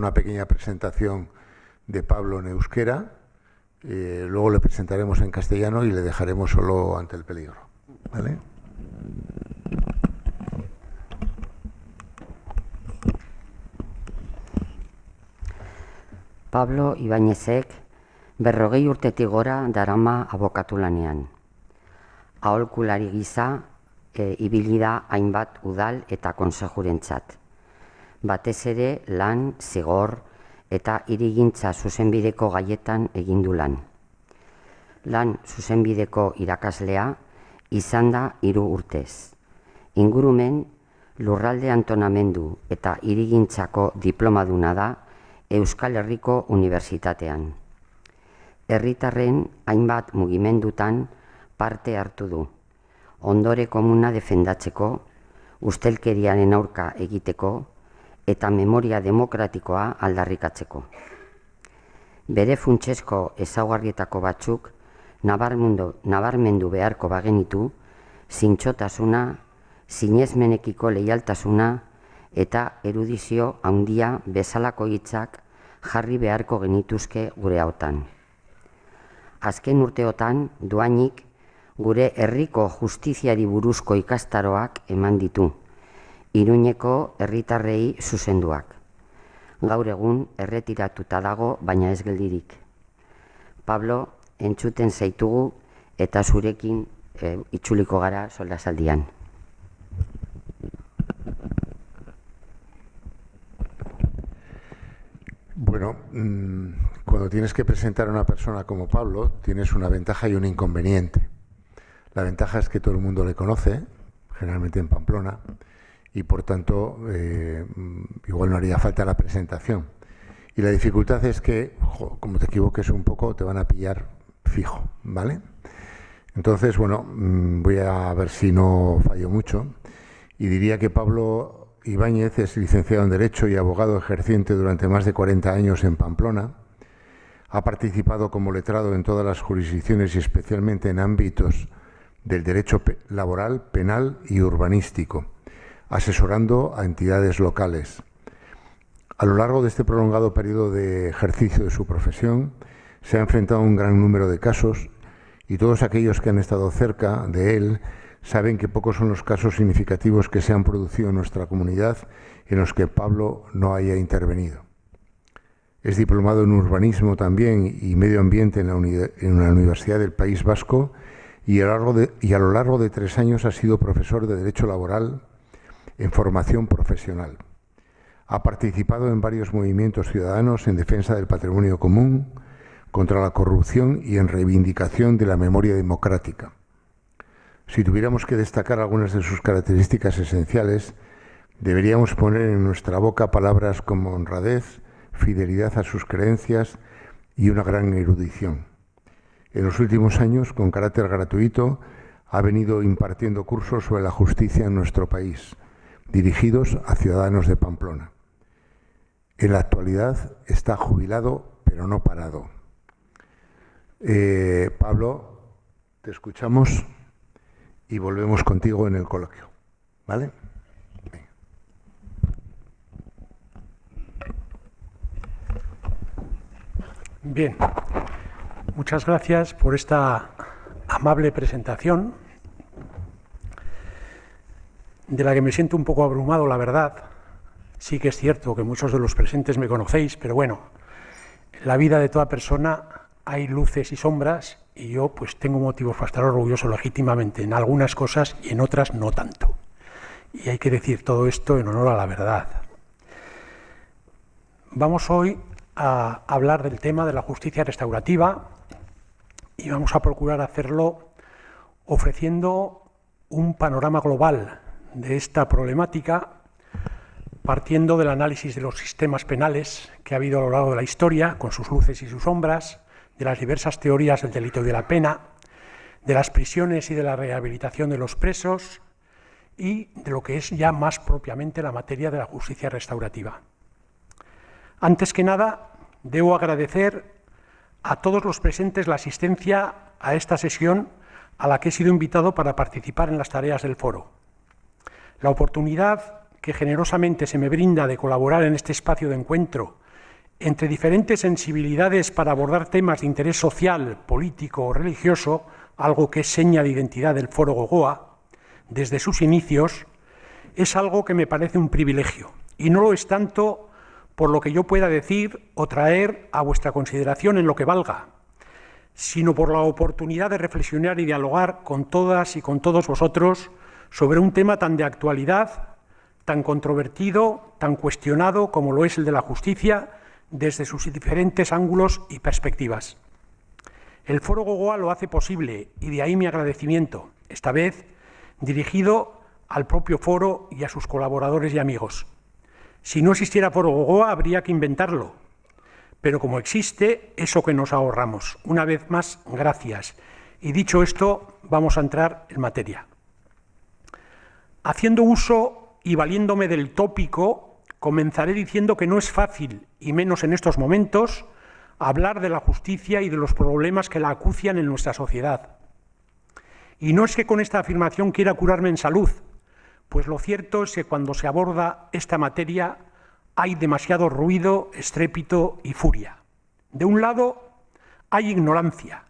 una pequeña presentación de Pablo en euskera, luego le presentaremos en castellano y le dejaremos solo ante el peligro, ¿vale? Pablo Ibáñezek 40 urtetik gora darama abokatu lanean. Aholkulari gisa ibili da hainbat udal eta konsejurentzat. Batez ere lan, zigor eta hirigintza zuzenbideko gaietan egin du lan. Lan zuzenbideko irakaslea izan da 3 urtez. Ingurumen, lurralde antonamendu eta hirigintzako diplomaduna da Euskal Herriko Unibertsitatean. Herritarren hainbat mugimendutan parte hartu du. Ondore komuna defendatzeko, ustelkeriaren aurka egiteko eta memoria demokratikoa aldarrikatzeko. Bere funtsezko ezaugarrietako batzuk nabarmendu beharko bagenitu, zintzotasuna, sinesmenekiko leialtasuna eta erudizio handia bezalako hitzak jarri beharko genituzke gure hautan. Azken urteotan, dohainik, gure herriko justiziari buruzko ikastaroak eman ditu, Iruñeko herritarrei zuzenduak. Gaur egun erretiratuta dago, baina ez geldirik. Pablo, entzuten zaitugu eta zurekin itzuliko gara solasaldian. Bueno, cuando tienes que presentar a una persona como Pablo, tienes una ventaja y un inconveniente. La ventaja es que todo el mundo le conoce, generalmente en Pamplona, y por tanto igual no haría falta la presentación. Y la dificultad es que, como te equivoques un poco, te van a pillar fijo, ¿vale? Entonces, bueno, voy a ver si no fallo mucho, y diría que Pablo Ibáñez es licenciado en Derecho y abogado ejerciente durante más de 40 años en Pamplona. Ha participado como letrado en todas las jurisdicciones y especialmente en ámbitos del derecho laboral, penal y urbanístico, asesorando a entidades locales. A lo largo de este prolongado periodo de ejercicio de su profesión, se ha enfrentado a un gran número de casos y todos aquellos que han estado cerca de él saben que pocos son los casos significativos que se han producido en nuestra comunidad en los que Pablo no haya intervenido. Es diplomado en urbanismo también y medio ambiente en la Universidad del País Vasco y a lo largo de 3 años ha sido profesor de Derecho Laboral en formación profesional. Ha participado en varios movimientos ciudadanos en defensa del patrimonio común, contra la corrupción y en reivindicación de la memoria democrática. Si tuviéramos que destacar algunas de sus características esenciales, deberíamos poner en nuestra boca palabras como honradez, fidelidad a sus creencias y una gran erudición. En los últimos años, con carácter gratuito, ha venido impartiendo cursos sobre la justicia en nuestro país, dirigidos a ciudadanos de Pamplona. En la actualidad está jubilado, pero no parado. Pablo, te escuchamos y volvemos contigo en el coloquio, ¿vale? Venga. Bien, muchas gracias por esta amable presentación, de la que me siento un poco abrumado, la verdad. Sí que es cierto que muchos de los presentes me conocéis, pero bueno, en la vida de toda persona hay luces y sombras, y yo pues tengo motivos para estar orgulloso legítimamente en algunas cosas y en otras no tanto. Y hay que decir todo esto en honor a la verdad. Vamos hoy a hablar del tema de la justicia restaurativa y vamos a procurar hacerlo ofreciendo un panorama global de esta problemática, partiendo del análisis de los sistemas penales que ha habido a lo largo de la historia, con sus luces y sus sombras, de las diversas teorías del delito y de la pena, de las prisiones y de la rehabilitación de los presos y de lo que es ya más propiamente la materia de la justicia restaurativa. Antes que nada, debo agradecer a todos los presentes la asistencia a esta sesión a la que he sido invitado para participar en las tareas del foro. La oportunidad que generosamente se me brinda de colaborar en este espacio de encuentro entre diferentes sensibilidades para abordar temas de interés social, político o religioso, algo que es seña de identidad del Foro Gogoa, desde sus inicios, es algo que me parece un privilegio. Y no lo es tanto por lo que yo pueda decir o traer a vuestra consideración en lo que valga, sino por la oportunidad de reflexionar y dialogar con todas y con todos vosotros sobre un tema tan de actualidad, tan controvertido, tan cuestionado como lo es el de la justicia, desde sus diferentes ángulos y perspectivas. El Foro Gogoa lo hace posible y de ahí mi agradecimiento, esta vez dirigido al propio foro y a sus colaboradores y amigos. Si no existiera Foro Gogoa habría que inventarlo, pero como existe, eso que nos ahorramos. Una vez más, gracias. Y dicho esto, vamos a entrar en materia. Haciendo uso y valiéndome del tópico, comenzaré diciendo que no es fácil, y menos en estos momentos, hablar de la justicia y de los problemas que la acucian en nuestra sociedad. Y no es que con esta afirmación quiera curarme en salud, pues lo cierto es que cuando se aborda esta materia hay demasiado ruido, estrépito y furia. De un lado hay ignorancia,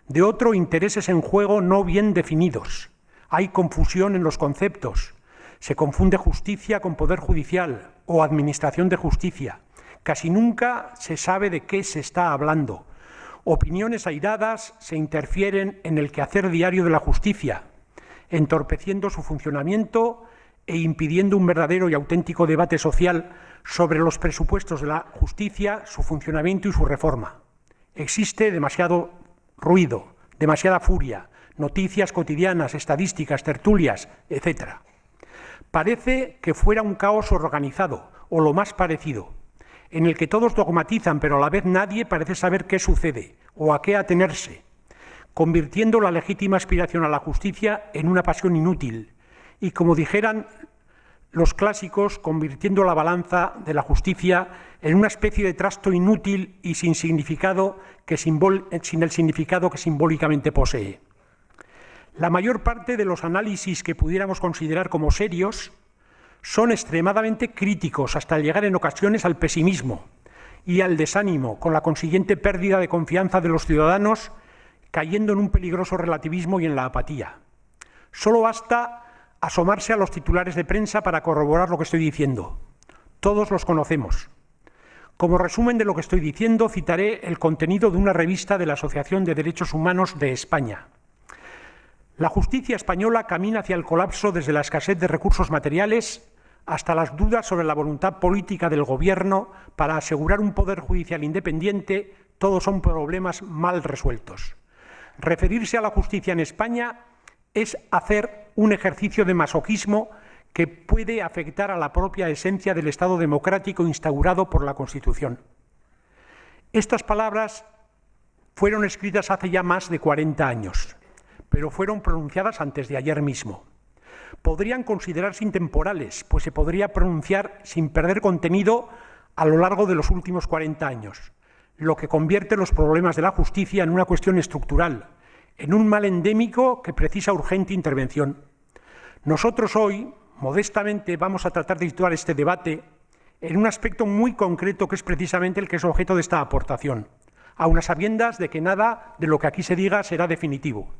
de otro intereses en juego no bien definidos, hay confusión en los conceptos, se confunde justicia con poder judicial o administración de justicia. Casi nunca se sabe de qué se está hablando. Opiniones airadas se interfieren en el quehacer diario de la justicia, entorpeciendo su funcionamiento e impidiendo un verdadero y auténtico debate social sobre los presupuestos de la justicia, su funcionamiento y su reforma. Existe demasiado ruido, demasiada furia, noticias cotidianas, estadísticas, tertulias, etc. Parece que fuera un caos organizado, o lo más parecido, en el que todos dogmatizan, pero a la vez nadie parece saber qué sucede o a qué atenerse, convirtiendo la legítima aspiración a la justicia en una pasión inútil y, como dijeran los clásicos, convirtiendo la balanza de la justicia en una especie de trasto inútil y sin el significado que simbólicamente posee. La mayor parte de los análisis que pudiéramos considerar como serios son extremadamente críticos hasta llegar en ocasiones al pesimismo y al desánimo, con la consiguiente pérdida de confianza de los ciudadanos, cayendo en un peligroso relativismo y en la apatía. Solo basta asomarse a los titulares de prensa para corroborar lo que estoy diciendo. Todos los conocemos. Como resumen de lo que estoy diciendo, citaré el contenido de una revista de la Asociación de Derechos Humanos de España. La justicia española camina hacia el colapso desde la escasez de recursos materiales hasta las dudas sobre la voluntad política del Gobierno para asegurar un poder judicial independiente. Todos son problemas mal resueltos. Referirse a la justicia en España es hacer un ejercicio de masoquismo que puede afectar a la propia esencia del Estado democrático instaurado por la Constitución. Estas palabras fueron escritas hace ya más de 40 años, pero fueron pronunciadas antes de ayer mismo. Podrían considerarse intemporales, pues se podría pronunciar sin perder contenido a lo largo de los últimos 40 años, lo que convierte los problemas de la justicia en una cuestión estructural, en un mal endémico que precisa urgente intervención. Nosotros hoy, modestamente, vamos a tratar de situar este debate en un aspecto muy concreto que es precisamente el que es objeto de esta aportación, aun a sabiendas de que nada de lo que aquí se diga será definitivo.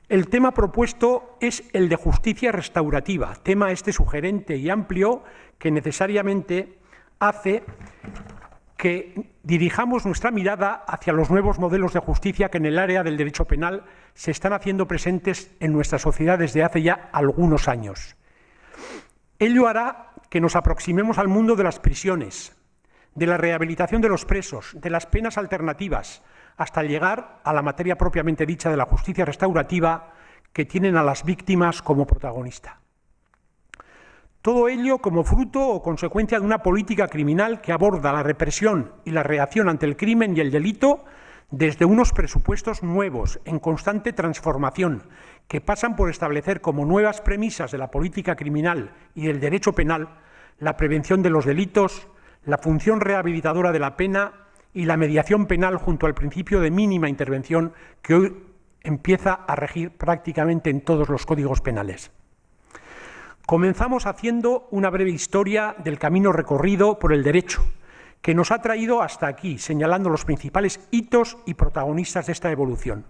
El tema propuesto es el de justicia restaurativa, tema este sugerente y amplio que necesariamente hace que dirijamos nuestra mirada hacia los nuevos modelos de justicia que en el área del derecho penal se están haciendo presentes en nuestra sociedad desde hace ya algunos años. Ello hará que nos aproximemos al mundo de las prisiones, de la rehabilitación de los presos, de las penas alternativas, hasta llegar a la materia propiamente dicha de la justicia restaurativa, que tienen a las víctimas como protagonista. Todo ello como fruto o consecuencia de una política criminal que aborda la represión y la reacción ante el crimen y el delito desde unos presupuestos nuevos, en constante transformación, que pasan por establecer como nuevas premisas de la política criminal y del derecho penal la prevención de los delitos, la función rehabilitadora de la pena y la mediación penal junto al principio de mínima intervención que hoy empieza a regir prácticamente en todos los códigos penales. Comenzamos haciendo una breve historia del camino recorrido por el derecho, que nos ha traído hasta aquí, señalando los principales hitos y protagonistas de esta evolución.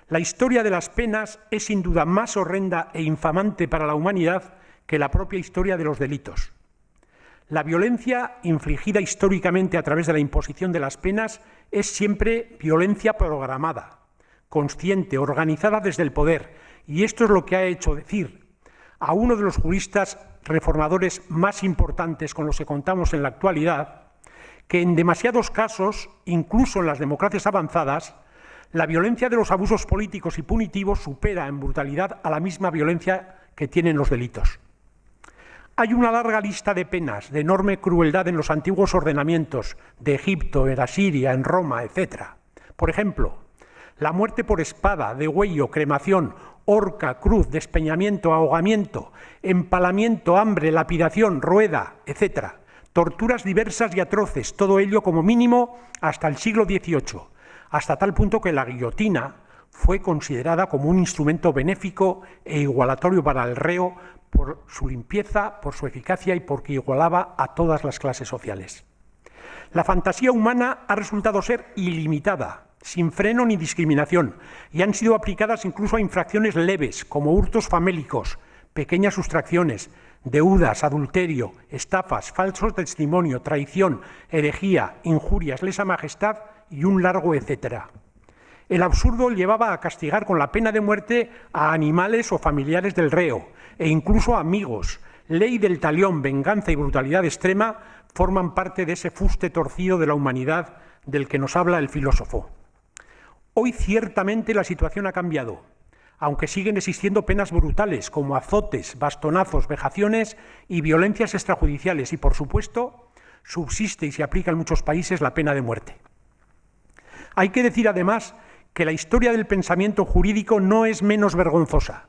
La historia de las penas es sin duda más horrenda e infamante para la humanidad que la propia historia de los delitos. La violencia infligida históricamente a través de la imposición de las penas es siempre violencia programada, consciente, organizada desde el poder, y esto es lo que ha hecho decir a uno de los juristas reformadores más importantes con los que contamos en la actualidad, que en demasiados casos, incluso en las democracias avanzadas, la violencia de los abusos políticos y punitivos supera en brutalidad a la misma violencia que tienen los delitos. Hay una larga lista de penas de enorme crueldad en los antiguos ordenamientos de Egipto, en Asiria, en Roma, etc. Por ejemplo, la muerte por espada, degüello, cremación, horca, cruz, despeñamiento, ahogamiento, empalamiento, hambre, lapidación, rueda, etc. Torturas diversas y atroces, todo ello como mínimo hasta el siglo XVIII, hasta tal punto que la guillotina fue considerada como un instrumento benéfico e igualatorio para el reo por su limpieza, por su eficacia y porque igualaba a todas las clases sociales. La fantasía humana ha resultado ser ilimitada, sin freno ni discriminación, y han sido aplicadas incluso a infracciones leves, como hurtos famélicos, pequeñas sustracciones, deudas, adulterio, estafas, falso testimonio, traición, herejía, injurias, lesa majestad y un largo etcétera. El absurdo llevaba a castigar con la pena de muerte a animales o familiares del reo, e incluso a amigos. Ley del talión, venganza y brutalidad extrema forman parte de ese fuste torcido de la humanidad del que nos habla el filósofo. Hoy ciertamente la situación ha cambiado, aunque siguen existiendo penas brutales como azotes, bastonazos, vejaciones y violencias extrajudiciales y, por supuesto, subsiste y se aplica en muchos países la pena de muerte. Hay que decir además que la historia del pensamiento jurídico no es menos vergonzosa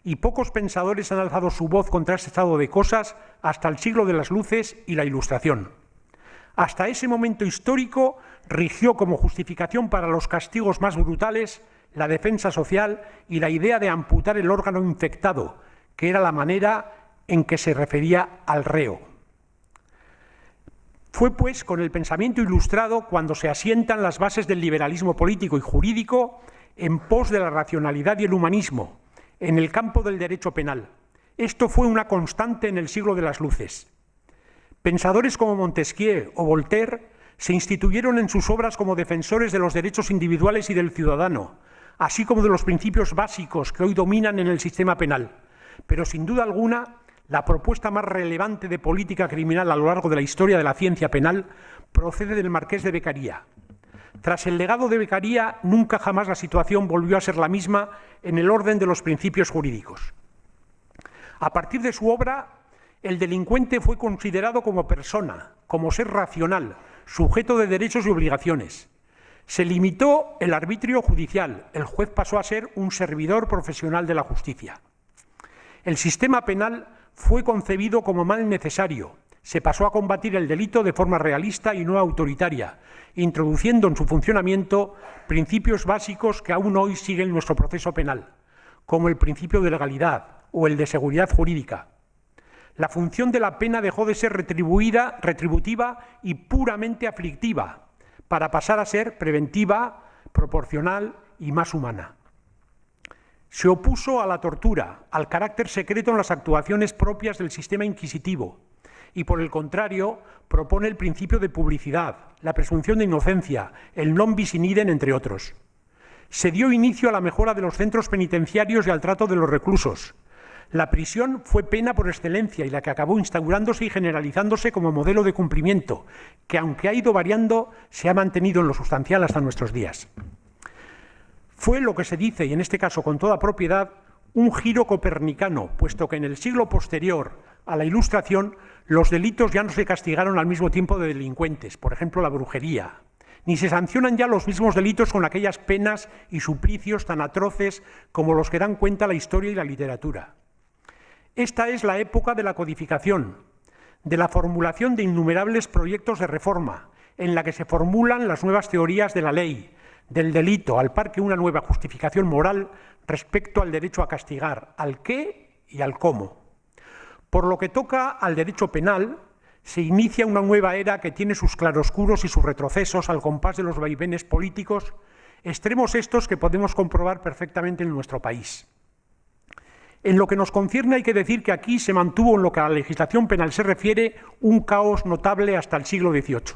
y pocos pensadores han alzado su voz contra este estado de cosas hasta el siglo de las luces y la Ilustración. Hasta ese momento histórico rigió como justificación para los castigos más brutales la defensa social y la idea de amputar el órgano infectado, que era la manera en que se refería al reo. Fue, pues, con el pensamiento ilustrado cuando se asientan las bases del liberalismo político y jurídico en pos de la racionalidad y el humanismo, en el campo del derecho penal. Esto fue una constante en el siglo de las luces. Pensadores como Montesquieu o Voltaire se instituyeron en sus obras como defensores de los derechos individuales y del ciudadano, así como de los principios básicos que hoy dominan en el sistema penal. Pero sin duda alguna, la propuesta más relevante de política criminal a lo largo de la historia de la ciencia penal procede del Marqués de Beccaria. Tras el legado de Beccaria, nunca jamás la situación volvió a ser la misma en el orden de los principios jurídicos. A partir de su obra, el delincuente fue considerado como persona, como ser racional, sujeto de derechos y obligaciones. Se limitó el arbitrio judicial, el juez pasó a ser un servidor profesional de la justicia. El sistema penal fue concebido como mal necesario, se pasó a combatir el delito de forma realista y no autoritaria, introduciendo en su funcionamiento principios básicos que aún hoy siguen nuestro proceso penal, como el principio de legalidad o el de seguridad jurídica. La función de la pena dejó de ser retributiva y puramente aflictiva, para pasar a ser preventiva, proporcional y más humana. Se opuso a la tortura, al carácter secreto en las actuaciones propias del sistema inquisitivo y, por el contrario, propone el principio de publicidad, la presunción de inocencia, el non bis in idem, entre otros. Se dio inicio a la mejora de los centros penitenciarios y al trato de los reclusos. La prisión fue pena por excelencia y la que acabó instaurándose y generalizándose como modelo de cumplimiento, que aunque ha ido variando, se ha mantenido en lo sustancial hasta nuestros días. Fue lo que se dice, y en este caso con toda propiedad, un giro copernicano, puesto que en el siglo posterior a la Ilustración los delitos ya no se castigaron al mismo tiempo de delincuentes, por ejemplo la brujería, ni se sancionan ya los mismos delitos con aquellas penas y suplicios tan atroces como los que dan cuenta la historia y la literatura. Esta es la época de la codificación, de la formulación de innumerables proyectos de reforma, en la que se formulan las nuevas teorías de la ley, del delito, al par que una nueva justificación moral respecto al derecho a castigar, al qué y al cómo. Por lo que toca al derecho penal, se inicia una nueva era que tiene sus claroscuros y sus retrocesos al compás de los vaivenes políticos, extremos estos que podemos comprobar perfectamente en nuestro país. En lo que nos concierne hay que decir que aquí se mantuvo, en lo que a la legislación penal se refiere, un caos notable hasta el siglo XVIII.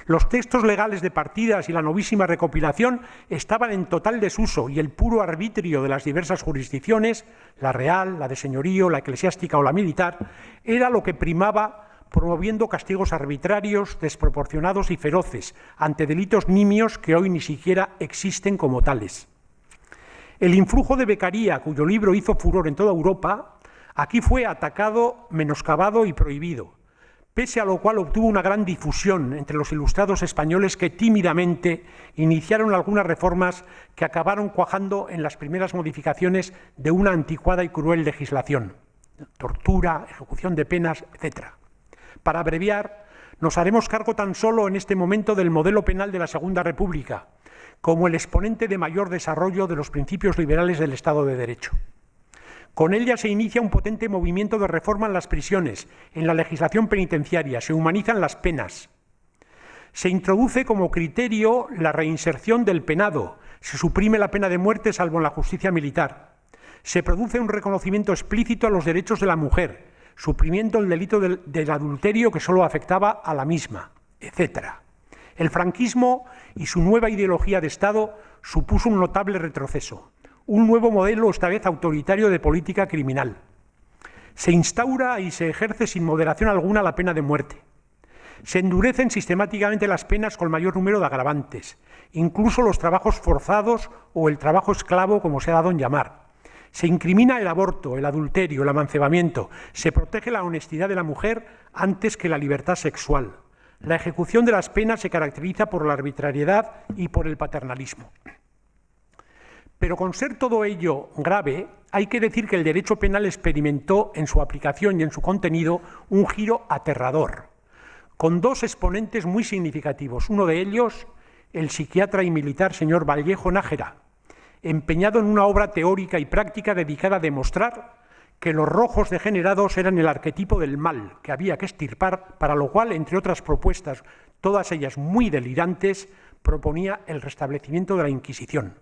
Los textos legales de partidas y la novísima recopilación estaban en total desuso y el puro arbitrio de las diversas jurisdicciones, la real, la de señorío, la eclesiástica o la militar, era lo que primaba, promoviendo castigos arbitrarios, desproporcionados y feroces ante delitos nimios que hoy ni siquiera existen como tales. El influjo de Beccaria, cuyo libro hizo furor en toda Europa, aquí fue atacado, menoscabado y prohibido, pese a lo cual obtuvo una gran difusión entre los ilustrados españoles que tímidamente iniciaron algunas reformas que acabaron cuajando en las primeras modificaciones de una anticuada y cruel legislación, tortura, ejecución de penas, etc. Para abreviar, nos haremos cargo tan solo en este momento del modelo penal de la Segunda República, como el exponente de mayor desarrollo de los principios liberales del Estado de Derecho. Con ella se inicia un potente movimiento de reforma en las prisiones, en la legislación penitenciaria, se humanizan las penas. Se introduce como criterio la reinserción del penado, se suprime la pena de muerte salvo en la justicia militar. Se produce un reconocimiento explícito a los derechos de la mujer, suprimiendo el delito del adulterio que solo afectaba a la misma, etc. El franquismo y su nueva ideología de Estado supuso un notable retroceso, un nuevo modelo, esta vez autoritario, de política criminal. Se instaura y se ejerce sin moderación alguna la pena de muerte. Se endurecen sistemáticamente las penas con mayor número de agravantes, incluso los trabajos forzados o el trabajo esclavo, como se ha dado en llamar. Se incrimina el aborto, el adulterio, el amancebamiento. Se protege la honestidad de la mujer antes que la libertad sexual. La ejecución de las penas se caracteriza por la arbitrariedad y por el paternalismo. Pero con ser todo ello grave, hay que decir que el derecho penal experimentó en su aplicación y en su contenido un giro aterrador, con dos exponentes muy significativos. Uno de ellos, el psiquiatra y militar señor Vallejo Nájera, empeñado en una obra teórica y práctica dedicada a demostrar que los rojos degenerados eran el arquetipo del mal que había que extirpar, para lo cual, entre otras propuestas, todas ellas muy delirantes, proponía el restablecimiento de la Inquisición.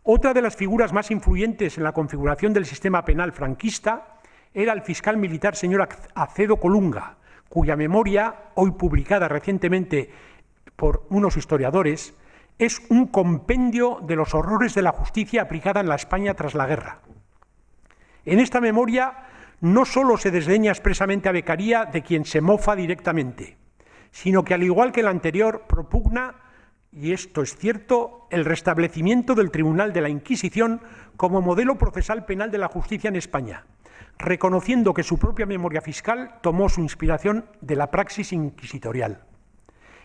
Otra de las figuras más influyentes en la configuración del sistema penal franquista era el fiscal militar señor Acedo Colunga, cuya memoria, hoy publicada recientemente por unos historiadores, es un compendio de los horrores de la justicia aplicada en la España tras la guerra. En esta memoria no solo se desdeña expresamente a Beccaria, de quien se mofa directamente, sino que, al igual que el anterior, propugna, y esto es cierto, el restablecimiento del Tribunal de la Inquisición como modelo procesal penal de la justicia en España, reconociendo que su propia memoria fiscal tomó su inspiración de la praxis inquisitorial.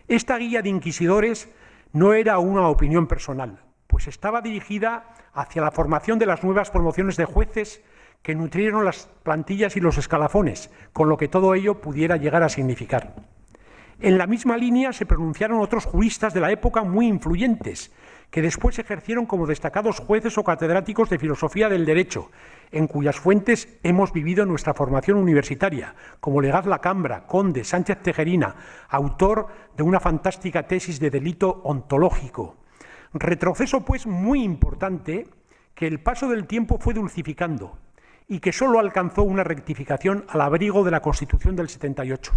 Esta guía de inquisidores no era una opinión personal, pues estaba dirigida hacia la formación de las nuevas promociones de jueces que nutrieron las plantillas y los escalafones, con lo que todo ello pudiera llegar a significar. En la misma línea se pronunciaron otros juristas de la época muy influyentes, que después ejercieron como destacados jueces o catedráticos de filosofía del derecho, en cuyas fuentes hemos vivido nuestra formación universitaria, como Legaz Lacambra, Conde, Sánchez Tejerina, autor de una fantástica tesis de delito ontológico. Retroceso, pues, muy importante, que el paso del tiempo fue dulcificando y que solo alcanzó una rectificación al abrigo de la Constitución del 78,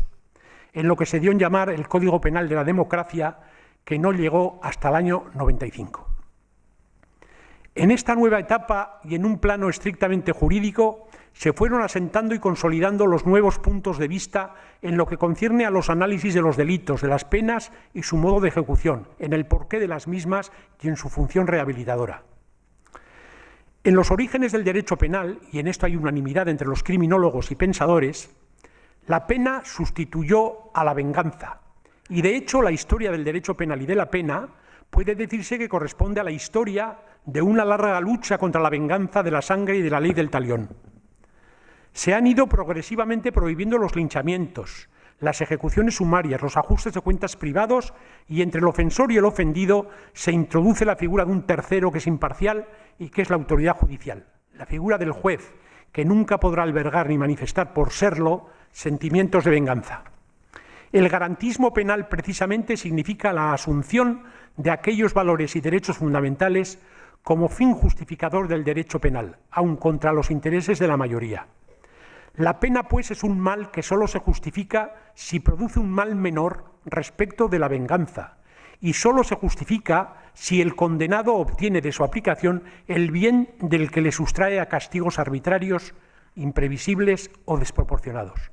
en lo que se dio en llamar el Código Penal de la Democracia, que no llegó hasta el año 95. En esta nueva etapa y en un plano estrictamente jurídico, se fueron asentando y consolidando los nuevos puntos de vista en lo que concierne a los análisis de los delitos, de las penas y su modo de ejecución, en el porqué de las mismas y en su función rehabilitadora. En los orígenes del derecho penal, y en esto hay unanimidad entre los criminólogos y pensadores, la pena sustituyó a la venganza, y de hecho la historia del derecho penal y de la pena puede decirse que corresponde a la historia de una larga lucha contra la venganza de la sangre y de la ley del talión. Se han ido progresivamente prohibiendo los linchamientos, las ejecuciones sumarias, los ajustes de cuentas privados, y entre el ofensor y el ofendido se introduce la figura de un tercero que es imparcial y que es la autoridad judicial, la figura del juez, que nunca podrá albergar ni manifestar por serlo sentimientos de venganza. El garantismo penal precisamente significa la asunción de aquellos valores y derechos fundamentales como fin justificador del derecho penal, aun contra los intereses de la mayoría. La pena, pues, es un mal que solo se justifica si produce un mal menor respecto de la venganza, y solo se justifica si el condenado obtiene de su aplicación el bien del que le sustrae a castigos arbitrarios, imprevisibles o desproporcionados.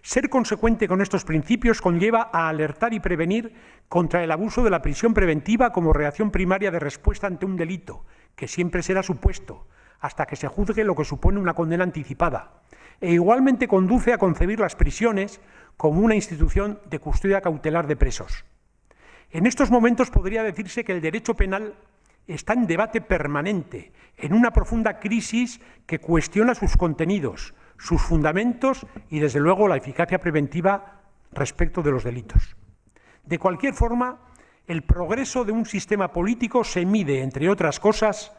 Ser consecuente con estos principios conlleva a alertar y prevenir contra el abuso de la prisión preventiva como reacción primaria de respuesta ante un delito, que siempre será supuesto, hasta que se juzgue lo que supone una condena anticipada, e igualmente conduce a concebir las prisiones como una institución de custodia cautelar de presos. En estos momentos podría decirse que el derecho penal está en debate permanente, en una profunda crisis que cuestiona sus contenidos, sus fundamentos y, desde luego, la eficacia preventiva respecto de los delitos. De cualquier forma, el progreso de un sistema político se mide, entre otras cosas,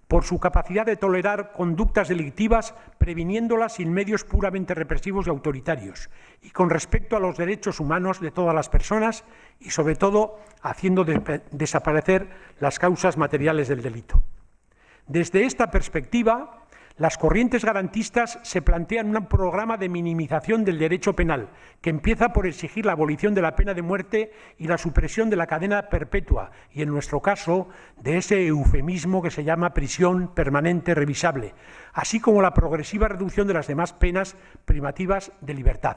por su capacidad de tolerar conductas delictivas, previniéndolas sin medios puramente represivos y autoritarios, y con respecto a los derechos humanos de todas las personas y, sobre todo, haciendo desaparecer las causas materiales del delito. Desde esta perspectiva, las corrientes garantistas se plantean un programa de minimización del derecho penal, que empieza por exigir la abolición de la pena de muerte y la supresión de la cadena perpetua, y en nuestro caso, de ese eufemismo que se llama prisión permanente revisable, así como la progresiva reducción de las demás penas privativas de libertad.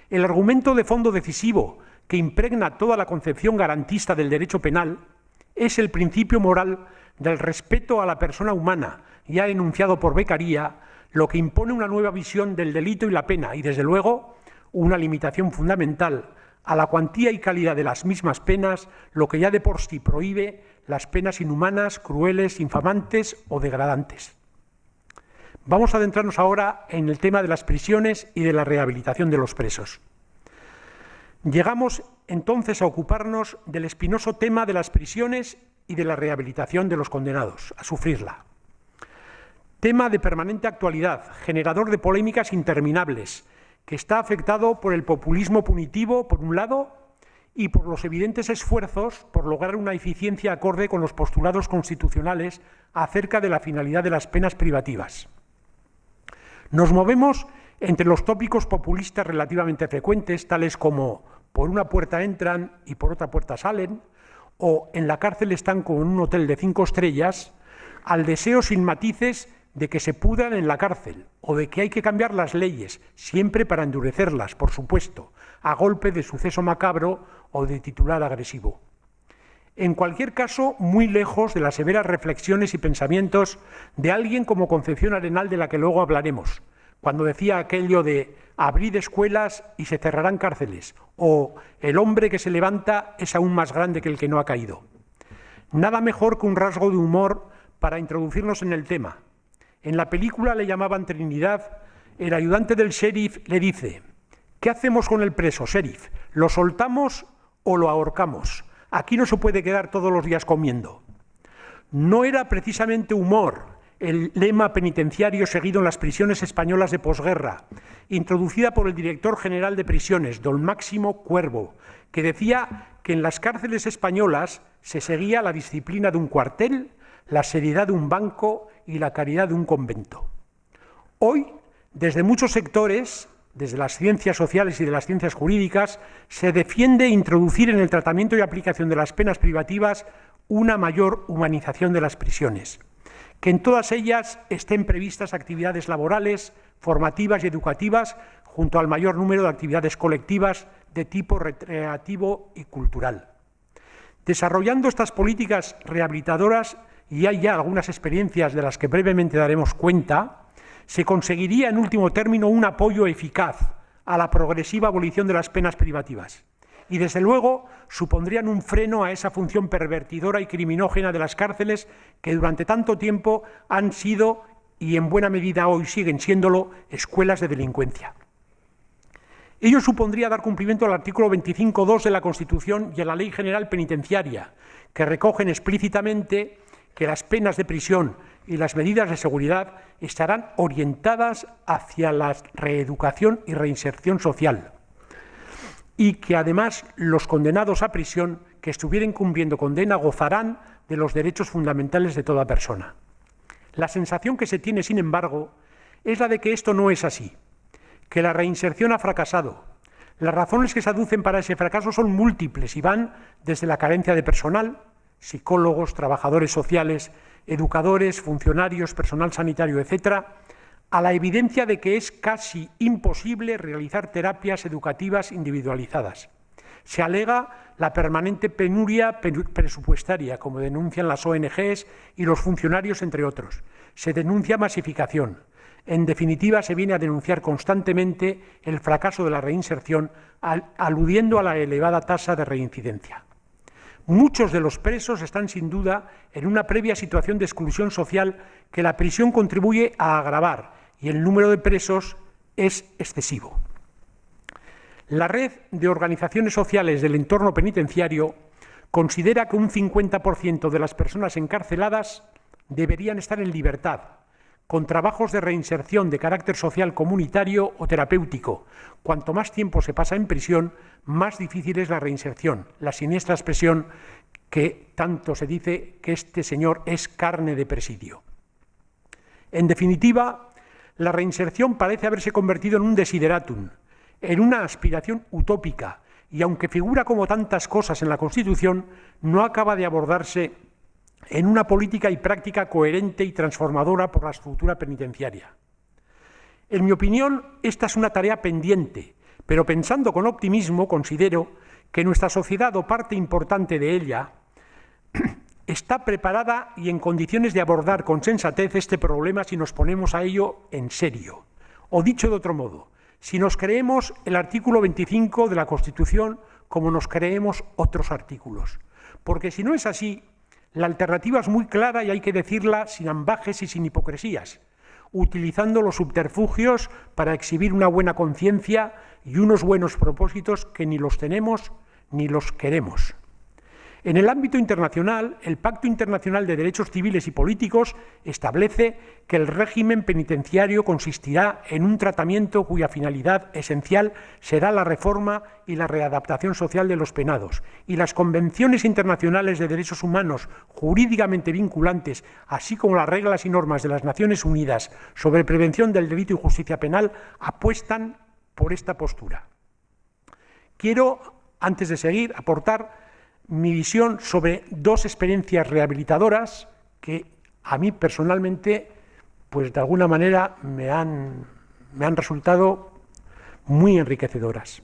El argumento de fondo decisivo que impregna toda la concepción garantista del derecho penal es el principio moral del respeto a la persona humana, ya enunciado por Beccaria, lo que impone una nueva visión del delito y la pena, y desde luego una limitación fundamental a la cuantía y calidad de las mismas penas, lo que ya de por sí prohíbe las penas inhumanas, crueles, infamantes o degradantes. Vamos a adentrarnos ahora en el tema de las prisiones y de la rehabilitación de los presos. Llegamos entonces a ocuparnos del espinoso tema de las prisiones y de la rehabilitación de los condenados a sufrirla. Tema de permanente actualidad, generador de polémicas interminables, que está afectado por el populismo punitivo, por un lado, y por los evidentes esfuerzos por lograr una eficiencia acorde con los postulados constitucionales acerca de la finalidad de las penas privativas. Nos movemos entre los tópicos populistas relativamente frecuentes, tales como por una puerta entran y por otra puerta salen, o en la cárcel están como en un hotel de 5 estrellas, al deseo sin matices de que se pudran en la cárcel, o de que hay que cambiar las leyes, siempre para endurecerlas, por supuesto, a golpe de suceso macabro o de titular agresivo. En cualquier caso, muy lejos de las severas reflexiones y pensamientos de alguien como Concepción Arenal, de la que luego hablaremos, cuando decía aquello de abrid escuelas y se cerrarán cárceles, o el hombre que se levanta es aún más grande que el que no ha caído. Nada mejor que un rasgo de humor para introducirnos en el tema. En la película le llamaban Trinidad, el ayudante del sheriff le dice: ¿qué hacemos con el preso, sheriff? ¿Lo soltamos o lo ahorcamos? Aquí no se puede quedar todos los días comiendo. No era precisamente humor el lema penitenciario seguido en las prisiones españolas de posguerra, introducida por el director general de prisiones, don Máximo Cuervo, que decía que en las cárceles españolas se seguía la disciplina de un cuartel, la seriedad de un banco y la caridad de un convento. Hoy, desde muchos sectores, desde las ciencias sociales y de las ciencias jurídicas, se defiende introducir en el tratamiento y aplicación de las penas privativas una mayor humanización de las prisiones, que en todas ellas estén previstas actividades laborales, formativas y educativas, junto al mayor número de actividades colectivas de tipo recreativo y cultural. Desarrollando estas políticas rehabilitadoras, y hay ya algunas experiencias de las que brevemente daremos cuenta, se conseguiría en último término un apoyo eficaz a la progresiva abolición de las penas privativas y, desde luego, supondrían un freno a esa función pervertidora y criminógena de las cárceles que durante tanto tiempo han sido, y en buena medida hoy siguen siéndolo, escuelas de delincuencia. Ello supondría dar cumplimiento al artículo 25.2 de la Constitución y a la Ley General Penitenciaria, que recogen explícitamente que las penas de prisión y las medidas de seguridad estarán orientadas hacia la reeducación y reinserción social, y que además los condenados a prisión que estuvieran cumpliendo condena gozarán de los derechos fundamentales de toda persona. La sensación que se tiene, sin embargo, es la de que esto no es así, que la reinserción ha fracasado. Las razones que se aducen para ese fracaso son múltiples y van desde la carencia de personal, psicólogos, trabajadores sociales, educadores, funcionarios, personal sanitario, etcétera, a la evidencia de que es casi imposible realizar terapias educativas individualizadas. Se alega la permanente penuria presupuestaria, como denuncian las ONGs y los funcionarios, entre otros. Se denuncia masificación. En definitiva, se viene a denunciar constantemente el fracaso de la reinserción, aludiendo a la elevada tasa de reincidencia. Muchos de los presos están, sin duda, en una previa situación de exclusión social que la prisión contribuye a agravar, y el número de presos es excesivo. La red de organizaciones sociales del entorno penitenciario considera que un 50% de las personas encarceladas deberían estar en libertad, con trabajos de reinserción de carácter social comunitario o terapéutico. Cuanto más tiempo se pasa en prisión, más difícil es la reinserción, la siniestra expresión que tanto se dice que este señor es carne de presidio. En definitiva, la reinserción parece haberse convertido en un desideratum, en una aspiración utópica, y aunque figura como tantas cosas en la Constitución, no acaba de abordarse en una política y práctica coherente y transformadora por la estructura penitenciaria. En mi opinión, esta es una tarea pendiente, pero pensando con optimismo, considero que nuestra sociedad o parte importante de ella está preparada y en condiciones de abordar con sensatez este problema si nos ponemos a ello en serio. O dicho de otro modo, si nos creemos el artículo 25 de la Constitución como nos creemos otros artículos. Porque si no es así, la alternativa es muy clara y hay que decirla sin ambajes y sin hipocresías, utilizando los subterfugios para exhibir una buena conciencia y unos buenos propósitos que ni los tenemos ni los queremos. En el ámbito internacional, el Pacto Internacional de Derechos Civiles y Políticos establece que el régimen penitenciario consistirá en un tratamiento cuya finalidad esencial será la reforma y la readaptación social de los penados, y las convenciones internacionales de derechos humanos jurídicamente vinculantes, así como las reglas y normas de las Naciones Unidas sobre prevención del delito y justicia penal, apuestan por esta postura. Quiero, antes de seguir, aportar mi visión sobre dos experiencias rehabilitadoras que a mí personalmente, pues de alguna manera me han resultado muy enriquecedoras.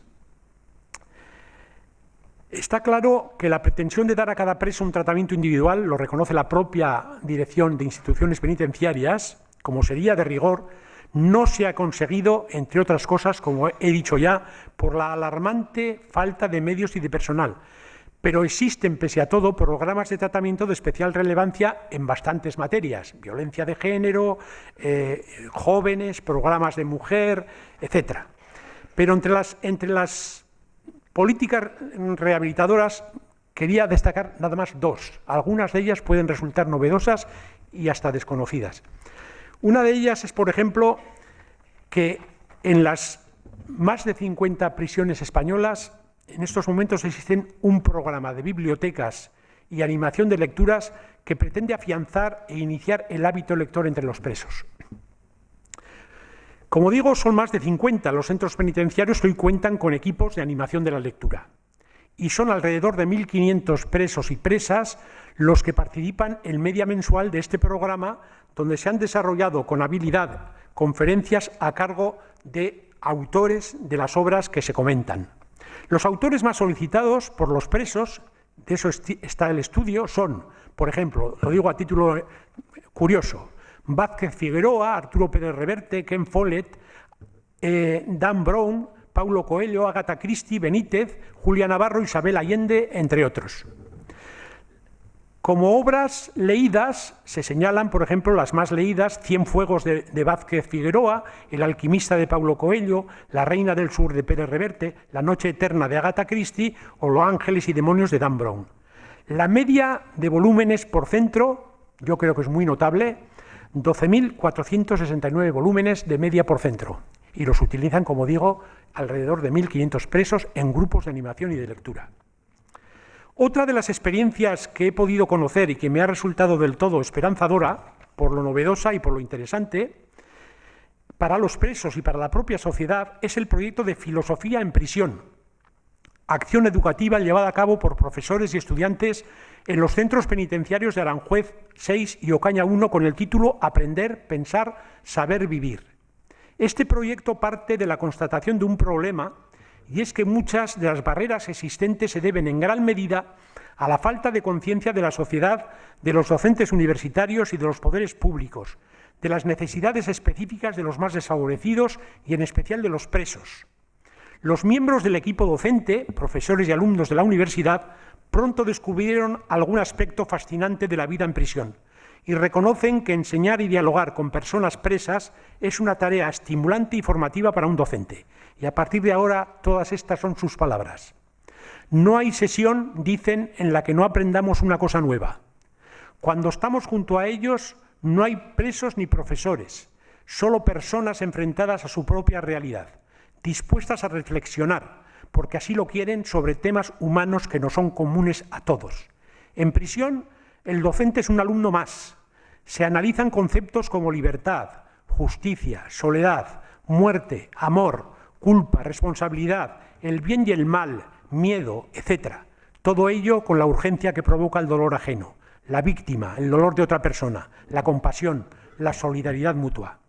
Está claro que la pretensión de dar a cada preso un tratamiento individual, lo reconoce la propia Dirección de Instituciones Penitenciarias, como sería de rigor, no se ha conseguido, entre otras cosas, como he dicho ya, por la alarmante falta de medios y de personal. Pero existen, pese a todo, programas de tratamiento de especial relevancia en bastantes materias: violencia de género, jóvenes, programas de mujer, etc. Pero entre las políticas rehabilitadoras quería destacar nada más dos. Algunas de ellas pueden resultar novedosas y hasta desconocidas. Una de ellas es, por ejemplo, que en las más de 50 prisiones españolas en estos momentos existen un programa de bibliotecas y animación de lecturas que pretende afianzar e iniciar el hábito lector entre los presos. Como digo, son más de 50 los centros penitenciarios que hoy cuentan con equipos de animación de la lectura. Y son alrededor de 1.500 presos y presas los que participan en media mensual de este programa, donde se han desarrollado con habilidad conferencias a cargo de autores de las obras que se comentan. Los autores más solicitados por los presos, de eso está el estudio, son, por ejemplo, lo digo a título curioso, Vázquez Figueroa, Arturo Pérez Reverte, Ken Follett, Dan Brown, Paulo Coelho, Agatha Christie, Benítez, Julia Navarro, Isabel Allende, entre otros. Como obras leídas se señalan, por ejemplo, las más leídas: Cienfuegos de Vázquez Figueroa, El alquimista de Paulo Coelho, La reina del sur de Pérez Reverte, La noche eterna de Agatha Christie o Los ángeles y demonios de Dan Brown. La media de volúmenes por centro yo creo que es muy notable, 12.469 volúmenes de media por centro, y los utilizan, como digo, alrededor de 1.500 presos en grupos de animación y de lectura. Otra de las experiencias que he podido conocer y que me ha resultado del todo esperanzadora, por lo novedosa y por lo interesante, para los presos y para la propia sociedad, es el proyecto de Filosofía en Prisión, acción educativa llevada a cabo por profesores y estudiantes en los centros penitenciarios de Aranjuez 6 y Ocaña 1 con el título Aprender, Pensar, Saber Vivir. Este proyecto parte de la constatación de un problema, y es que muchas de las barreras existentes se deben en gran medida a la falta de conciencia de la sociedad, de los docentes universitarios y de los poderes públicos, de las necesidades específicas de los más desfavorecidos y en especial de los presos. Los miembros del equipo docente, profesores y alumnos de la universidad, pronto descubrieron algún aspecto fascinante de la vida en prisión y reconocen que enseñar y dialogar con personas presas es una tarea estimulante y formativa para un docente. Y a partir de ahora, todas estas son sus palabras. No hay sesión, dicen, en la que no aprendamos una cosa nueva. Cuando estamos junto a ellos, no hay presos ni profesores, solo personas enfrentadas a su propia realidad, dispuestas a reflexionar, porque así lo quieren, sobre temas humanos que no son comunes a todos. En prisión, el docente es un alumno más. Se analizan conceptos como libertad, justicia, soledad, muerte, amor, culpa, responsabilidad, el bien y el mal, miedo, etc. Todo ello con la urgencia que provoca el dolor ajeno, la víctima, el dolor de otra persona, la compasión, la solidaridad mutua.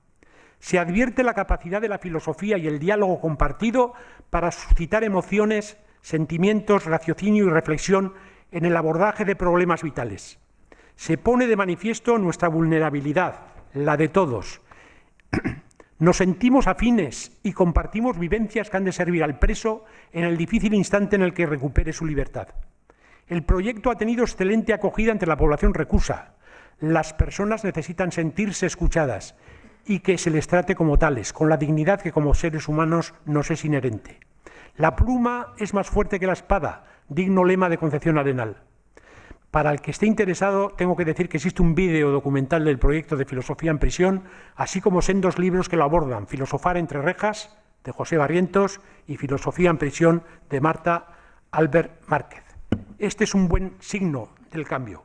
Se advierte la capacidad de la filosofía y el diálogo compartido para suscitar emociones, sentimientos, raciocinio y reflexión en el abordaje de problemas vitales. Se pone de manifiesto nuestra vulnerabilidad, la de todos. Nos sentimos afines y compartimos vivencias que han de servir al preso en el difícil instante en el que recupere su libertad. El proyecto ha tenido excelente acogida entre la población reclusa. Las personas necesitan sentirse escuchadas y que se les trate como tales, con la dignidad que como seres humanos nos es inherente. La pluma es más fuerte que la espada, digno lema de Concepción Arenal. Para el que esté interesado, tengo que decir que existe un vídeo documental del proyecto de Filosofía en Prisión, así como sendos libros que lo abordan: Filosofar entre rejas, de José Barrientos, y Filosofía en Prisión, de Marta Albert Márquez. Este es un buen signo del cambio.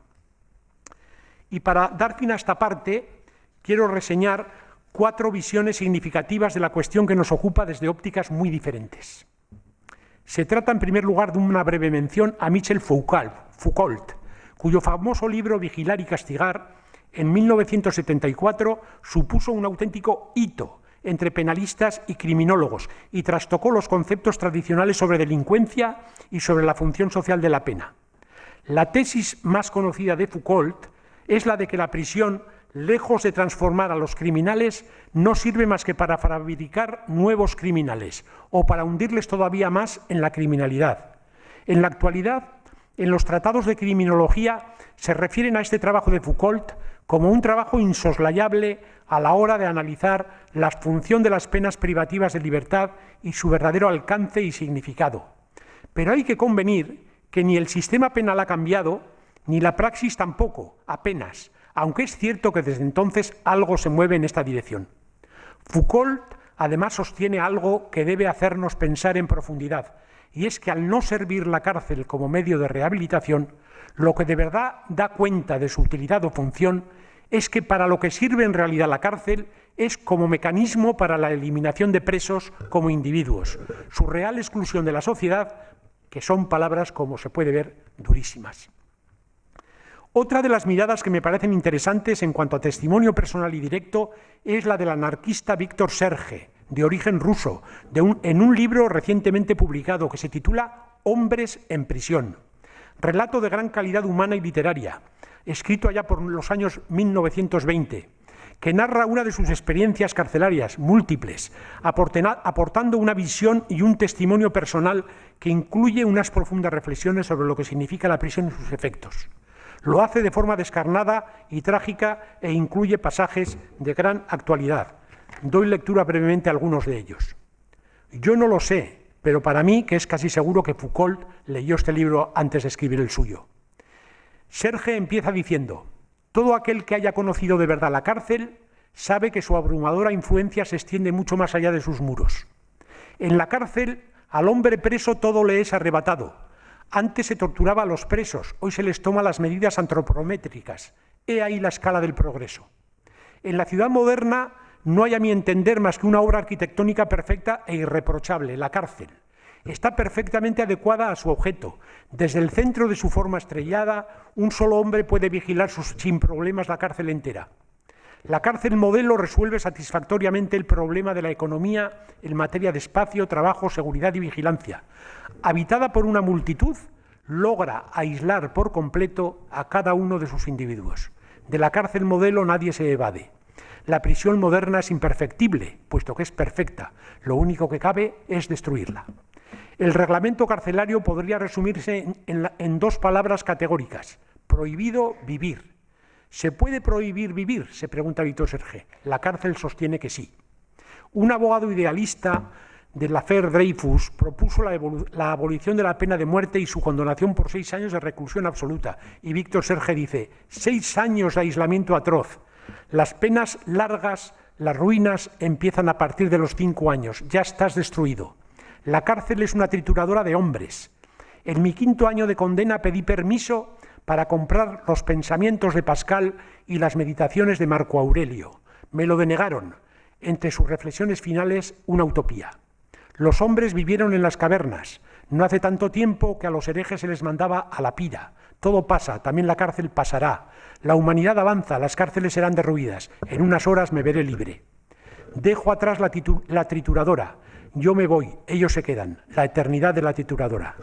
Y para dar fin a esta parte, quiero reseñar 4 visiones significativas de la cuestión que nos ocupa desde ópticas muy diferentes. Se trata, en primer lugar, de una breve mención a Michel Foucault, cuyo famoso libro Vigilar y castigar, en 1974, supuso un auténtico hito entre penalistas y criminólogos y trastocó los conceptos tradicionales sobre delincuencia y sobre la función social de la pena. La tesis más conocida de Foucault es la de que la prisión, lejos de transformar a los criminales, no sirve más que para fabricar nuevos criminales o para hundirles todavía más en la criminalidad. En la actualidad, en los tratados de criminología se refieren a este trabajo de Foucault como un trabajo insoslayable a la hora de analizar la función de las penas privativas de libertad y su verdadero alcance y significado. Pero hay que convenir que ni el sistema penal ha cambiado, ni la praxis tampoco, apenas, aunque es cierto que desde entonces algo se mueve en esta dirección. Foucault además sostiene algo que debe hacernos pensar en profundidad, y es que al no servir la cárcel como medio de rehabilitación, lo que de verdad da cuenta de su utilidad o función es que para lo que sirve en realidad la cárcel es como mecanismo para la eliminación de presos como individuos, su real exclusión de la sociedad, que son palabras, como se puede ver, durísimas. Otra de las miradas que me parecen interesantes en cuanto a testimonio personal y directo es la del anarquista Víctor Serge, de origen ruso, en un libro recientemente publicado que se titula Hombres en prisión, relato de gran calidad humana y literaria, escrito allá por los años 1920, que narra una de sus experiencias carcelarias múltiples, aportando una visión y un testimonio personal que incluye unas profundas reflexiones sobre lo que significa la prisión y sus efectos. Lo hace de forma descarnada y trágica e incluye pasajes de gran actualidad. Doy lectura brevemente a algunos de ellos. Yo no lo sé, pero para mí, que es casi seguro que Foucault leyó este libro antes de escribir el suyo. Serge empieza diciendo: Todo aquel que haya conocido de verdad la cárcel sabe que su abrumadora influencia se extiende mucho más allá de sus muros. En la cárcel, al hombre preso todo le es arrebatado. Antes se torturaba a los presos, hoy se les toma las medidas antropométricas. He ahí la escala del progreso. En la ciudad moderna no hay, a mi entender, más que una obra arquitectónica perfecta e irreprochable, la cárcel. Está perfectamente adecuada a su objeto. Desde el centro de su forma estrellada, un solo hombre puede vigilar sin problemas la cárcel entera. La cárcel modelo resuelve satisfactoriamente el problema de la economía en materia de espacio, trabajo, seguridad y vigilancia. Habitada por una multitud, logra aislar por completo a cada uno de sus individuos. De la cárcel modelo nadie se evade. La prisión moderna es imperfectible, puesto que es perfecta. Lo único que cabe es destruirla. El reglamento carcelario podría resumirse en dos palabras categóricas: prohibido vivir. ¿Se puede prohibir vivir?, se pregunta Víctor Serge. La cárcel sostiene que sí. Un abogado idealista de la affaire Dreyfus propuso la abolición de la pena de muerte y su condonación por 6 años de reclusión absoluta. Y Víctor Serge dice: 6 años de aislamiento atroz. Las penas largas, las ruinas empiezan a partir de los 5 años. Ya estás destruido. La cárcel es una trituradora de hombres. En mi 5º año de condena pedí permiso para comprar los pensamientos de Pascal y las meditaciones de Marco Aurelio. Me lo denegaron. Entre sus reflexiones finales, una utopía. Los hombres vivieron en las cavernas. No hace tanto tiempo que a los herejes se les mandaba a la pira. Todo pasa, también la cárcel pasará. La humanidad avanza, las cárceles serán derruidas. En unas horas me veré libre. Dejo atrás la trituradora. Yo me voy, ellos se quedan. La eternidad de la trituradora.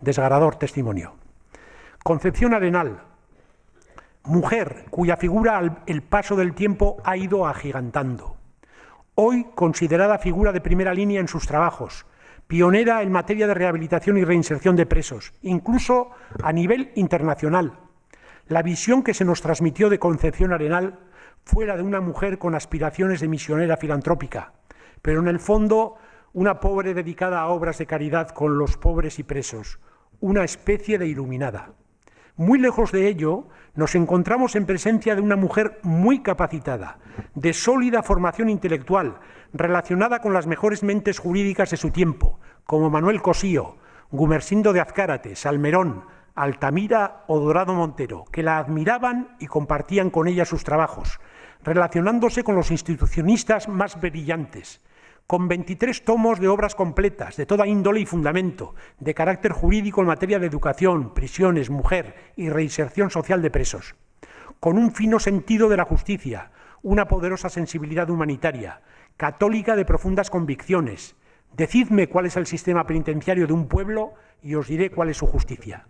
Desgarrador testimonio. Concepción Arenal, mujer cuya figura el paso del tiempo ha ido agigantando. Hoy considerada figura de primera línea en sus trabajos, pionera en materia de rehabilitación y reinserción de presos, incluso a nivel internacional. La visión que se nos transmitió de Concepción Arenal fue la de una mujer con aspiraciones de misionera filantrópica, pero en el fondo una pobre dedicada a obras de caridad con los pobres y presos, una especie de iluminada. Muy lejos de ello, nos encontramos en presencia de una mujer muy capacitada, de sólida formación intelectual, relacionada con las mejores mentes jurídicas de su tiempo, como Manuel Cosío, Gumersindo de Azcárate, Salmerón, Altamira o Dorado Montero, que la admiraban y compartían con ella sus trabajos, relacionándose con los institucionistas más brillantes, con 23 tomos de obras completas, de toda índole y fundamento, de carácter jurídico en materia de educación, prisiones, mujer y reinserción social de presos, con un fino sentido de la justicia, una poderosa sensibilidad humanitaria, católica de profundas convicciones. Decidme cuál es el sistema penitenciario de un pueblo y os diré cuál es su justicia.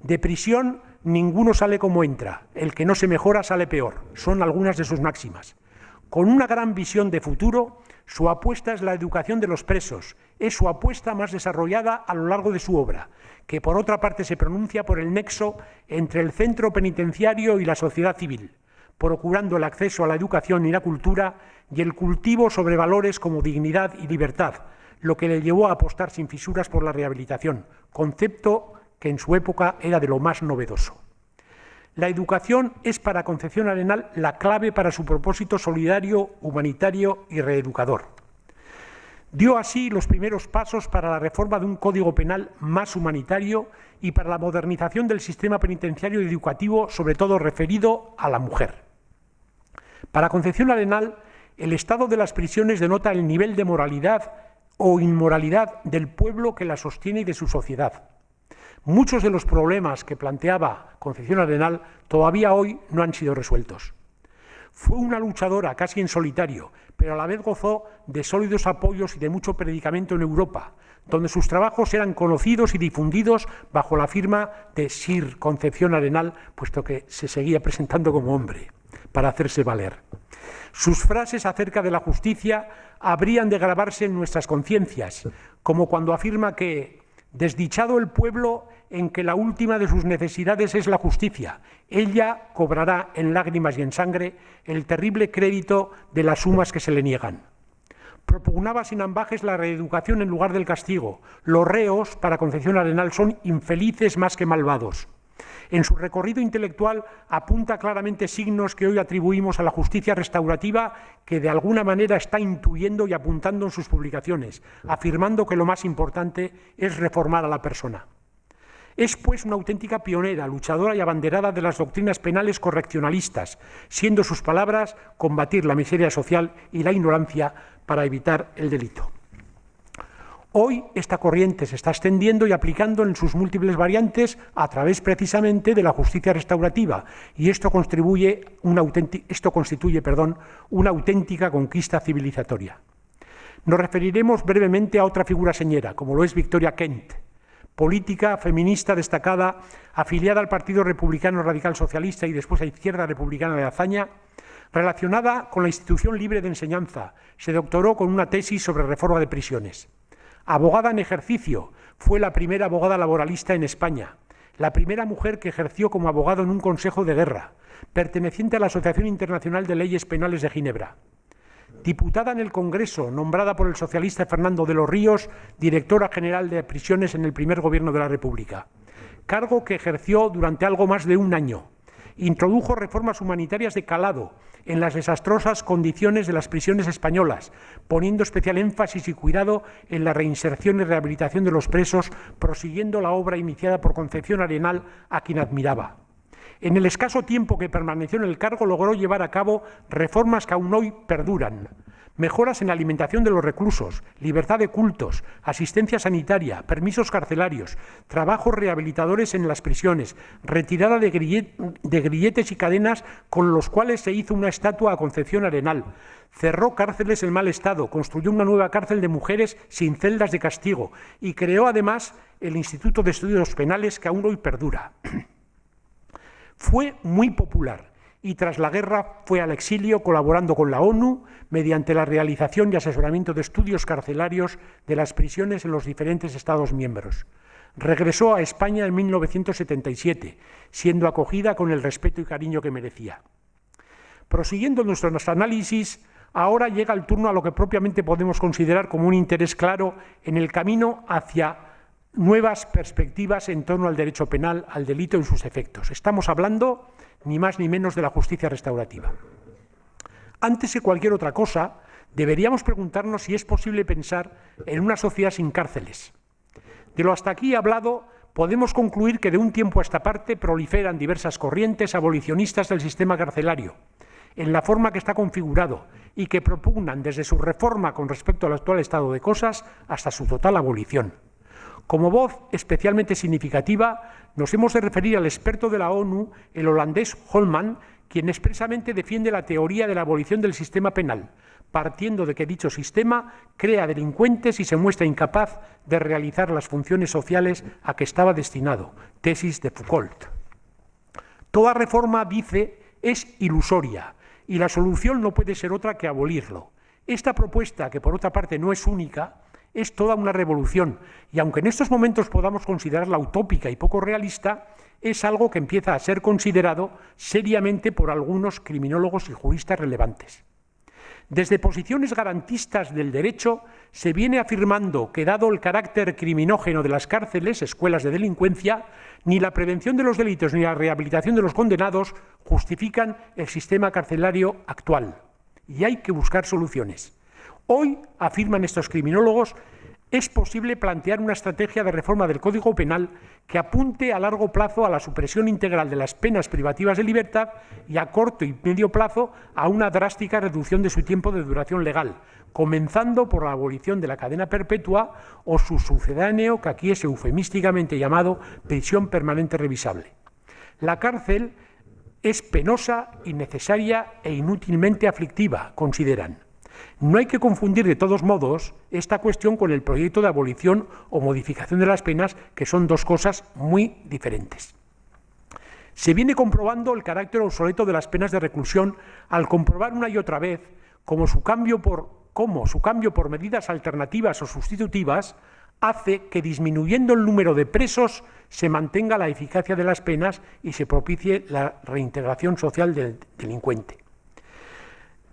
De prisión ninguno sale como entra, el que no se mejora sale peor, son algunas de sus máximas. Con una gran visión de futuro, su apuesta es la educación de los presos, es su apuesta más desarrollada a lo largo de su obra, que por otra parte se pronuncia por el nexo entre el centro penitenciario y la sociedad civil, procurando el acceso a la educación y la cultura y el cultivo sobre valores como dignidad y libertad, lo que le llevó a apostar sin fisuras por la rehabilitación, concepto que en su época era de lo más novedoso. La educación es para Concepción Arenal la clave para su propósito solidario, humanitario y reeducador. Dio así los primeros pasos para la reforma de un código penal más humanitario y para la modernización del sistema penitenciario y educativo, sobre todo referido a la mujer. Para Concepción Arenal, el estado de las prisiones denota el nivel de moralidad o inmoralidad del pueblo que la sostiene y de su sociedad. Muchos de los problemas que planteaba Concepción Arenal todavía hoy no han sido resueltos. Fue una luchadora casi en solitario, pero a la vez gozó de sólidos apoyos y de mucho predicamento en Europa, donde sus trabajos eran conocidos y difundidos bajo la firma de Sir Concepción Arenal, puesto que se seguía presentando como hombre, para hacerse valer. Sus frases acerca de la justicia habrían de grabarse en nuestras conciencias, como cuando afirma que desdichado el pueblo en que la última de sus necesidades es la justicia. Ella cobrará en lágrimas y en sangre el terrible crédito de las sumas que se le niegan. Propugnaba sin ambajes la reeducación en lugar del castigo. Los reos, para Concepción Arenal, son infelices más que malvados. En su recorrido intelectual apunta claramente signos que hoy atribuimos a la justicia restaurativa, que de alguna manera está intuyendo y apuntando en sus publicaciones, afirmando que lo más importante es reformar a la persona. Es, pues, una auténtica pionera, luchadora y abanderada de las doctrinas penales correccionalistas, siendo sus palabras combatir la miseria social y la ignorancia para evitar el delito. Hoy esta corriente se está extendiendo y aplicando en sus múltiples variantes a través precisamente de la justicia restaurativa, y esto constituye una auténtica conquista civilizatoria. Nos referiremos brevemente a otra figura señera, como lo es Victoria Kent, política feminista destacada, afiliada al Partido Republicano Radical Socialista y después a Izquierda Republicana de Azaña, relacionada con la institución libre de enseñanza. Se doctoró con una tesis sobre reforma de prisiones. Abogada en ejercicio, fue la primera abogada laboralista en España, la primera mujer que ejerció como abogado en un consejo de guerra, perteneciente a la Asociación Internacional de Leyes Penales de Ginebra. Diputada en el Congreso, nombrada por el socialista Fernando de los Ríos, directora general de prisiones en el primer gobierno de la República, cargo que ejerció durante algo más de un año. Introdujo reformas humanitarias de calado en las desastrosas condiciones de las prisiones españolas, poniendo especial énfasis y cuidado en la reinserción y rehabilitación de los presos, prosiguiendo la obra iniciada por Concepción Arenal, a quien admiraba. En el escaso tiempo que permaneció en el cargo logró llevar a cabo reformas que aún hoy perduran. Mejoras en la alimentación de los reclusos, libertad de cultos, asistencia sanitaria, permisos carcelarios, trabajos rehabilitadores en las prisiones, retirada de grilletes y cadenas con los cuales se hizo una estatua a Concepción Arenal. Cerró cárceles en mal estado, construyó una nueva cárcel de mujeres sin celdas de castigo y creó además el Instituto de Estudios Penales, que aún hoy perdura. Fue muy popular y tras la guerra fue al exilio colaborando con la ONU mediante la realización y asesoramiento de estudios carcelarios de las prisiones en los diferentes Estados miembros. Regresó a España en 1977, siendo acogida con el respeto y cariño que merecía. Prosiguiendo nuestros análisis, ahora llega el turno a lo que propiamente podemos considerar como un interés claro en el camino hacia nuevas perspectivas en torno al derecho penal, al delito y sus efectos. Estamos hablando ni más ni menos de la justicia restaurativa. Antes de cualquier otra cosa, deberíamos preguntarnos si es posible pensar en una sociedad sin cárceles. De lo hasta aquí hablado, podemos concluir que de un tiempo a esta parte proliferan diversas corrientes abolicionistas del sistema carcelario, en la forma que está configurado, y que propugnan desde su reforma con respecto al actual estado de cosas hasta su total abolición. Como voz especialmente significativa, nos hemos de referir al experto de la ONU, el holandés Holman, quien expresamente defiende la teoría de la abolición del sistema penal, partiendo de que dicho sistema crea delincuentes y se muestra incapaz de realizar las funciones sociales a que estaba destinado. Tesis de Foucault. Toda reforma, dice, es ilusoria y la solución no puede ser otra que abolirlo. Esta propuesta, que por otra parte no es única, es toda una revolución, y aunque en estos momentos podamos considerarla utópica y poco realista, es algo que empieza a ser considerado seriamente por algunos criminólogos y juristas relevantes. Desde posiciones garantistas del derecho se viene afirmando que, dado el carácter criminógeno de las cárceles, escuelas de delincuencia, ni la prevención de los delitos ni la rehabilitación de los condenados justifican el sistema carcelario actual, y hay que buscar soluciones. Hoy, afirman estos criminólogos, es posible plantear una estrategia de reforma del Código Penal que apunte a largo plazo a la supresión integral de las penas privativas de libertad y a corto y medio plazo a una drástica reducción de su tiempo de duración legal, comenzando por la abolición de la cadena perpetua o su sucedáneo, que aquí es eufemísticamente llamado prisión permanente revisable. La cárcel es penosa, innecesaria e inútilmente aflictiva, consideran. No hay que confundir de todos modos esta cuestión con el proyecto de abolición o modificación de las penas, que son dos cosas muy diferentes. Se viene comprobando el carácter obsoleto de las penas de reclusión al comprobar una y otra vez cómo su cambio por medidas alternativas o sustitutivas hace que, disminuyendo el número de presos, se mantenga la eficacia de las penas y se propicie la reintegración social del delincuente.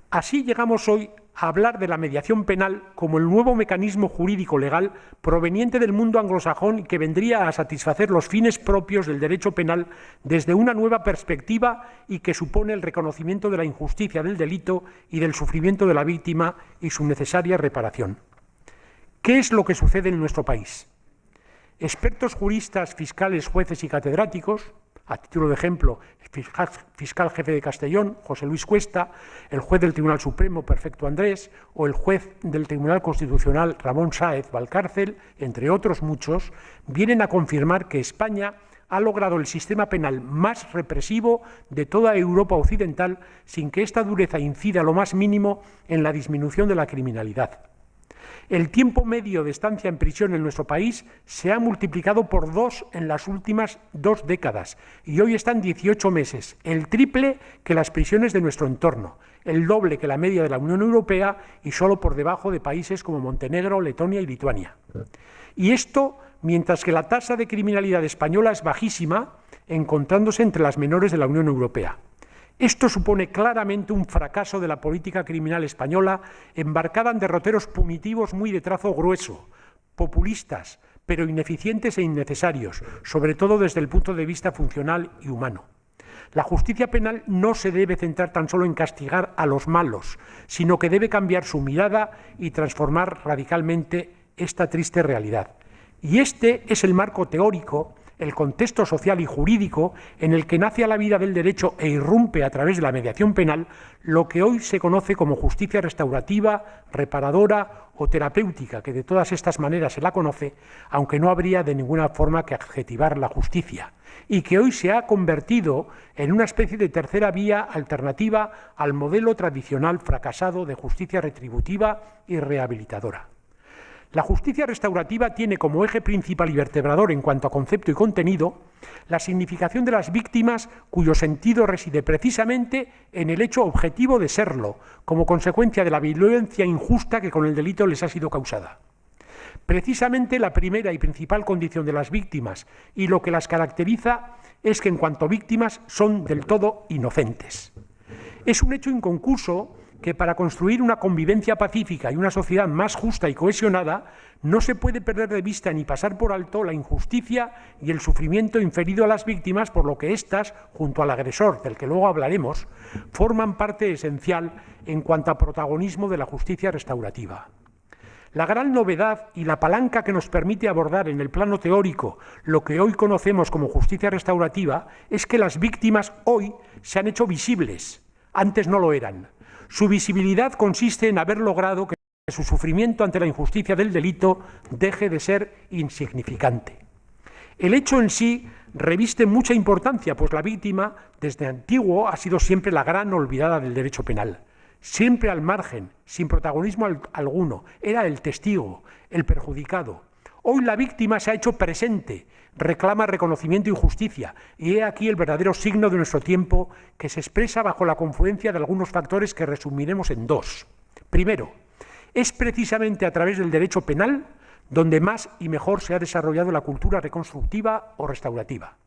Así llegamos hoy a hablar de la mediación penal como el nuevo mecanismo jurídico legal proveniente del mundo anglosajón y que vendría a satisfacer los fines propios del derecho penal desde una nueva perspectiva y que supone el reconocimiento de la injusticia del delito y del sufrimiento de la víctima y su necesaria reparación. ¿Qué es lo que sucede en nuestro país? Expertos juristas, fiscales, jueces y catedráticos, a título de ejemplo, el fiscal jefe de Castellón, José Luis Cuesta, el juez del Tribunal Supremo, Perfecto Andrés, o el juez del Tribunal Constitucional, Ramón Sáez Valcárcel, entre otros muchos, vienen a confirmar que España ha logrado el sistema penal más represivo de toda Europa occidental sin que esta dureza incida lo más mínimo en la disminución de la criminalidad. El tiempo medio de estancia en prisión en nuestro país se ha multiplicado por 2 en las últimas 2 décadas y hoy están 18 meses, el triple que las prisiones de nuestro entorno, el doble que la media de la Unión Europea y solo por debajo de países como Montenegro, Letonia y Lituania. Y esto mientras que la tasa de criminalidad española es bajísima, encontrándose entre las menores de la Unión Europea. Esto supone claramente un fracaso de la política criminal española, embarcada en derroteros punitivos muy de trazo grueso, populistas, pero ineficientes e innecesarios, sobre todo desde el punto de vista funcional y humano. La justicia penal no se debe centrar tan solo en castigar a los malos, sino que debe cambiar su mirada y transformar radicalmente esta triste realidad. Y este es el marco teórico, el contexto social y jurídico en el que nace a la vida del derecho e irrumpe a través de la mediación penal lo que hoy se conoce como justicia restaurativa, reparadora o terapéutica, que de todas estas maneras se la conoce, aunque no habría de ninguna forma que adjetivar la justicia, y que hoy se ha convertido en una especie de tercera vía alternativa al modelo tradicional fracasado de justicia retributiva y rehabilitadora. La justicia restaurativa tiene como eje principal y vertebrador en cuanto a concepto y contenido la significación de las víctimas cuyo sentido reside precisamente en el hecho objetivo de serlo, como consecuencia de la violencia injusta que con el delito les ha sido causada. Precisamente la primera y principal condición de las víctimas y lo que las caracteriza es que en cuanto a víctimas son del todo inocentes. Es un hecho inconcurso que para construir una convivencia pacífica y una sociedad más justa y cohesionada no se puede perder de vista ni pasar por alto la injusticia y el sufrimiento inferido a las víctimas, por lo que éstas, junto al agresor, del que luego hablaremos, forman parte esencial en cuanto a protagonismo de la justicia restaurativa. La gran novedad y la palanca que nos permite abordar en el plano teórico lo que hoy conocemos como justicia restaurativa es que las víctimas hoy se han hecho visibles, antes no lo eran. Su visibilidad consiste en haber logrado que su sufrimiento ante la injusticia del delito deje de ser insignificante. El hecho en sí reviste mucha importancia, pues la víctima, desde antiguo, ha sido siempre la gran olvidada del derecho penal. Siempre al margen, sin protagonismo alguno, era el testigo, el perjudicado. Hoy la víctima se ha hecho presente, reclama reconocimiento y justicia, y he aquí el verdadero signo de nuestro tiempo que se expresa bajo la confluencia de algunos factores que resumiremos en 2. Primero, es precisamente a través del derecho penal donde más y mejor se ha desarrollado la cultura reconstructiva o restaurativa.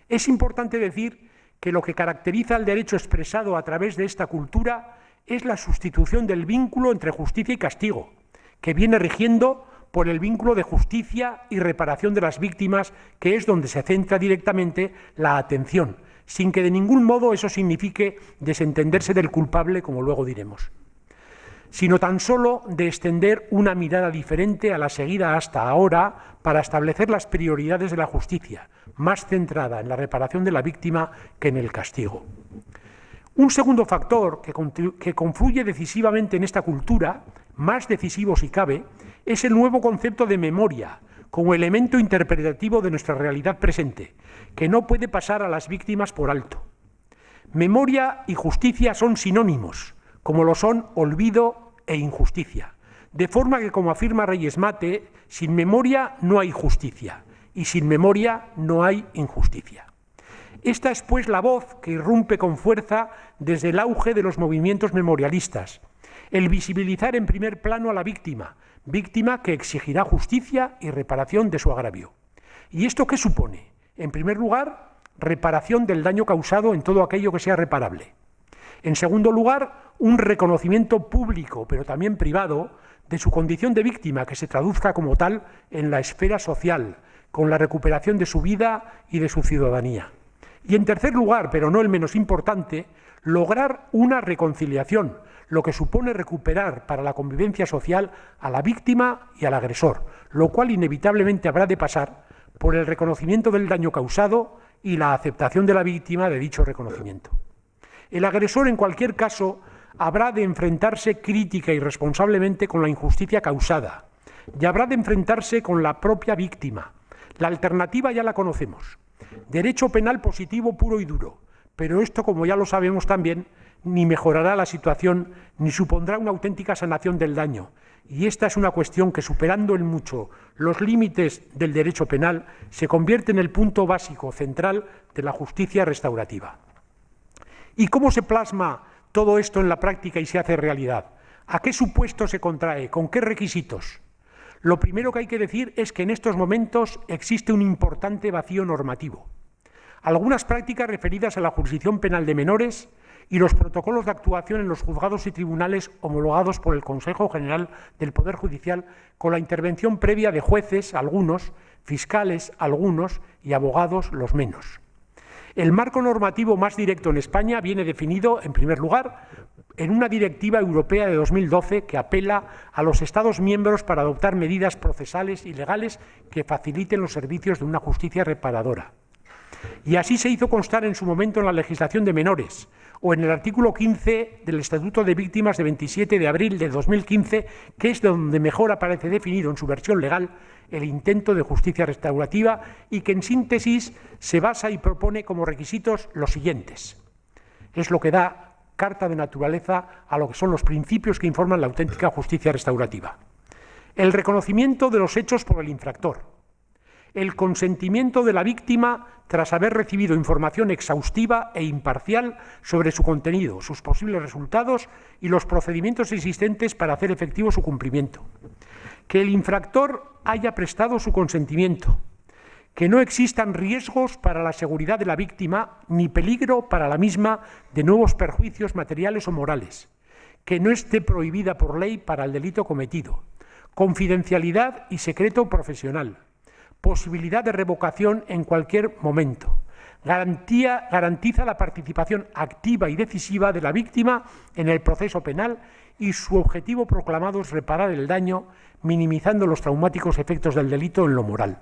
Es importante decir que lo que caracteriza al derecho expresado a través de esta cultura es la sustitución del vínculo entre justicia y castigo, que viene rigiendo por el vínculo de justicia y reparación de las víctimas, que es donde se centra directamente la atención, sin que de ningún modo eso signifique desentenderse del culpable, como luego diremos, sino tan solo de extender una mirada diferente a la seguida hasta ahora para establecer las prioridades de la justicia, más centrada en la reparación de la víctima que en el castigo. Un segundo factor que confluye decisivamente en esta cultura, más decisivo si cabe, es el nuevo concepto de memoria, como elemento interpretativo de nuestra realidad presente, que no puede pasar a las víctimas por alto. Memoria y justicia son sinónimos, como lo son olvido e injusticia, de forma que, como afirma Reyes Mate, sin memoria no hay justicia, y sin memoria no hay injusticia. Esta es, pues, la voz que irrumpe con fuerza desde el auge de los movimientos memorialistas, el visibilizar en primer plano a la víctima que exigirá justicia y reparación de su agravio. ¿Y esto qué supone? En primer lugar, reparación del daño causado en todo aquello que sea reparable. En segundo lugar, un reconocimiento público, pero también privado, de su condición de víctima, que se traduzca como tal en la esfera social, con la recuperación de su vida y de su ciudadanía. Y en tercer lugar, pero no el menos importante, lograr una reconciliación, lo que supone recuperar para la convivencia social a la víctima y al agresor, lo cual inevitablemente habrá de pasar por el reconocimiento del daño causado y la aceptación de la víctima de dicho reconocimiento. El agresor, en cualquier caso, habrá de enfrentarse crítica y responsablemente con la injusticia causada y habrá de enfrentarse con la propia víctima. La alternativa ya la conocemos. Derecho penal positivo puro y duro, pero esto, como ya lo sabemos también, ni mejorará la situación ni supondrá una auténtica sanación del daño. Y esta es una cuestión que, superando en mucho los límites del derecho penal, se convierte en el punto básico, central, de la justicia restaurativa. ¿Y cómo se plasma todo esto en la práctica y se hace realidad? ¿A qué supuesto se contrae? ¿Con qué requisitos? Lo primero que hay que decir es que en estos momentos existe un importante vacío normativo. Algunas prácticas referidas a la jurisdicción penal de menores y los protocolos de actuación en los juzgados y tribunales homologados por el Consejo General del Poder Judicial, con la intervención previa de jueces, algunos, fiscales, algunos, y abogados, los menos. El marco normativo más directo en España viene definido, en primer lugar, en una directiva europea de 2012 que apela a los Estados miembros para adoptar medidas procesales y legales que faciliten los servicios de una justicia reparadora. Y así se hizo constar en su momento en la legislación de menores, o en el artículo 15 del Estatuto de Víctimas de 27 de abril de 2015, que es donde mejor aparece definido en su versión legal el intento de justicia restaurativa y que en síntesis se basa y propone como requisitos los siguientes. Es lo que da carta de naturaleza a lo que son los principios que informan la auténtica justicia restaurativa. El reconocimiento de los hechos por el infractor. El consentimiento de la víctima tras haber recibido información exhaustiva e imparcial sobre su contenido, sus posibles resultados y los procedimientos existentes para hacer efectivo su cumplimiento. Que el infractor haya prestado su consentimiento. Que no existan riesgos para la seguridad de la víctima ni peligro para la misma de nuevos perjuicios materiales o morales. Que no esté prohibida por ley para el delito cometido. Confidencialidad y secreto profesional. Posibilidad de revocación en cualquier momento. Garantiza la participación activa y decisiva de la víctima en el proceso penal y su objetivo proclamado es reparar el daño, minimizando los traumáticos efectos del delito en lo moral.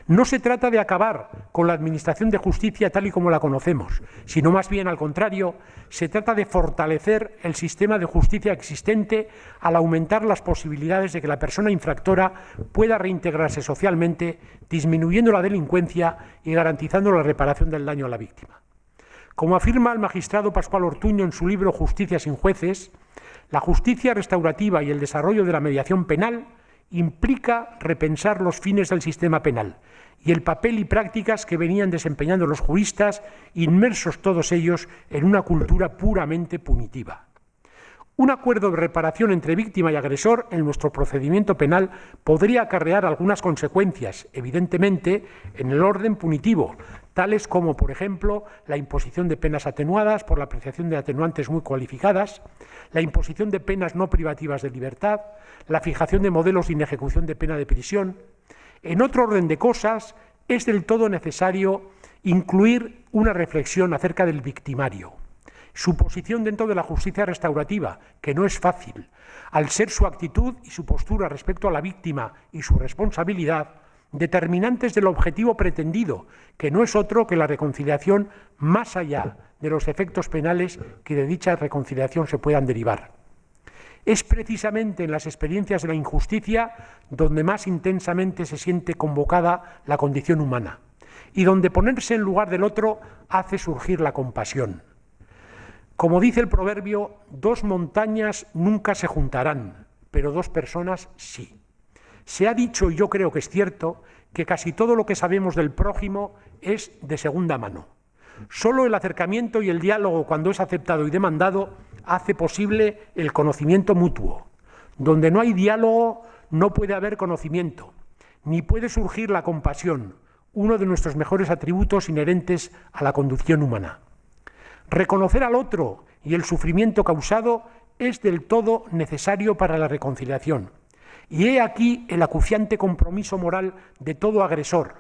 No se trata de acabar con la administración de justicia tal y como la conocemos, sino más bien al contrario, se trata de fortalecer el sistema de justicia existente al aumentar las posibilidades de que la persona infractora pueda reintegrarse socialmente, disminuyendo la delincuencia y garantizando la reparación del daño a la víctima. Como afirma el magistrado Pascual Ortuño en su libro Justicia sin jueces, la justicia restaurativa y el desarrollo de la mediación penal implica repensar los fines del sistema penal y el papel y prácticas que venían desempeñando los juristas, inmersos todos ellos en una cultura puramente punitiva. Un acuerdo de reparación entre víctima y agresor en nuestro procedimiento penal podría acarrear algunas consecuencias, evidentemente, en el orden punitivo, tales como, por ejemplo, la imposición de penas atenuadas por la apreciación de atenuantes muy cualificadas, la imposición de penas no privativas de libertad, la fijación de modelos de inejecución de pena de prisión. En otro orden de cosas, es del todo necesario incluir una reflexión acerca del victimario. Su posición dentro de la justicia restaurativa, que no es fácil, al ser su actitud y su postura respecto a la víctima y su responsabilidad, determinantes del objetivo pretendido, que no es otro que la reconciliación más allá de los efectos penales que de dicha reconciliación se puedan derivar. Es precisamente en las experiencias de la injusticia donde más intensamente se siente convocada la condición humana y donde ponerse en lugar del otro hace surgir la compasión. Como dice el proverbio, 2 montañas nunca se juntarán, pero 2 personas sí. Se ha dicho, y yo creo que es cierto, que casi todo lo que sabemos del prójimo es de segunda mano. Solo el acercamiento y el diálogo, cuando es aceptado y demandado, hace posible el conocimiento mutuo. Donde no hay diálogo, no puede haber conocimiento, ni puede surgir la compasión, uno de nuestros mejores atributos inherentes a la conducción humana. Reconocer al otro y el sufrimiento causado es del todo necesario para la reconciliación. Y he aquí el acuciante compromiso moral de todo agresor,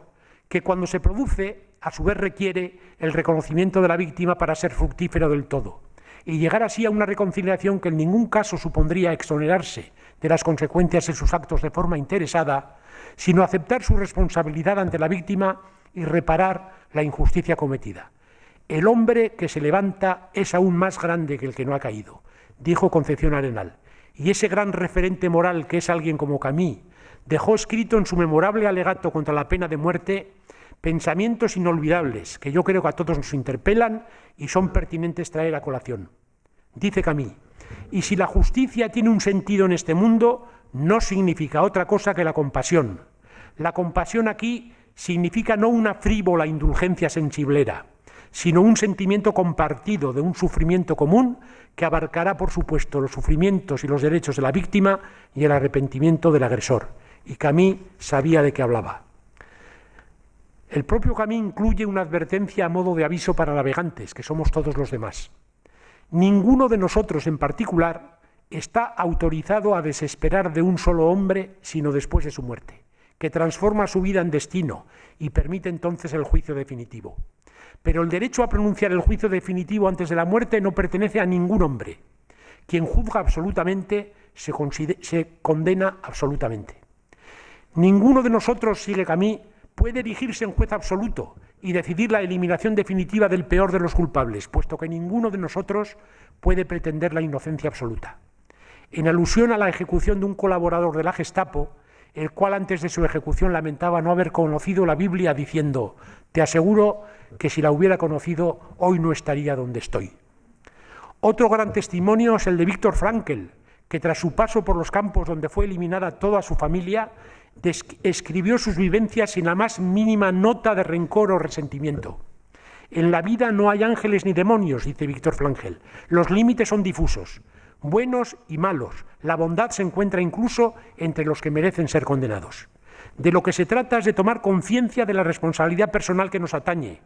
que cuando se produce, a su vez requiere el reconocimiento de la víctima para ser fructífero del todo, y llegar así a una reconciliación que en ningún caso supondría exonerarse de las consecuencias de sus actos de forma interesada, sino aceptar su responsabilidad ante la víctima y reparar la injusticia cometida. El hombre que se levanta es aún más grande que el que no ha caído, dijo Concepción Arenal, y ese gran referente moral que es alguien como Camus dejó escrito en su memorable alegato contra la pena de muerte pensamientos inolvidables que yo creo que a todos nos interpelan y son pertinentes traer a colación. Dice Camus: y si la justicia tiene un sentido en este mundo, no significa otra cosa que la compasión. La compasión aquí significa no una frívola indulgencia sensiblera, sino un sentimiento compartido de un sufrimiento común que abarcará, por supuesto, los sufrimientos y los derechos de la víctima y el arrepentimiento del agresor. Y Camus sabía de qué hablaba. El propio Camus incluye una advertencia a modo de aviso para navegantes, que somos todos los demás. Ninguno de nosotros en particular está autorizado a desesperar de un solo hombre, sino después de su muerte, que transforma su vida en destino y permite entonces el juicio definitivo. Pero el derecho a pronunciar el juicio definitivo antes de la muerte no pertenece a ningún hombre. Quien juzga absolutamente se condena absolutamente. Ninguno de nosotros, sigue Camus, puede erigirse en juez absoluto y decidir la eliminación definitiva del peor de los culpables, puesto que ninguno de nosotros puede pretender la inocencia absoluta. En alusión a la ejecución de un colaborador de la Gestapo, el cual antes de su ejecución lamentaba no haber conocido la Biblia, diciendo: «Te aseguro que si la hubiera conocido, hoy no estaría donde estoy». Otro gran testimonio es el de Viktor Frankl, que tras su paso por los campos donde fue eliminada toda su familia, escribió sus vivencias sin la más mínima nota de rencor o resentimiento. En la vida no hay ángeles ni demonios, dice Viktor Frankl. Los límites son difusos, buenos y malos. La bondad se encuentra incluso entre los que merecen ser condenados. De lo que se trata es de tomar conciencia de la responsabilidad personal que nos atañe,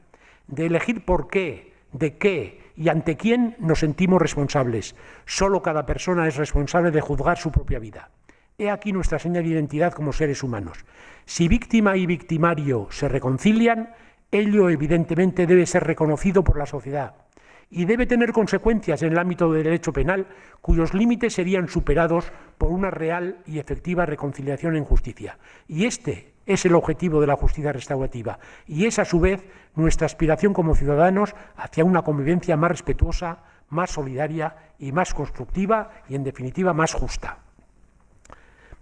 de elegir por qué, de qué y ante quién nos sentimos responsables. Solo cada persona es responsable de juzgar su propia vida. He aquí nuestra seña de identidad como seres humanos. Si víctima y victimario se reconcilian, ello evidentemente debe ser reconocido por la sociedad y debe tener consecuencias en el ámbito del derecho penal, cuyos límites serían superados por una real y efectiva reconciliación en justicia. Y este es el objetivo de la justicia restaurativa y es a su vez nuestra aspiración como ciudadanos hacia una convivencia más respetuosa, más solidaria y más constructiva y, en definitiva, más justa.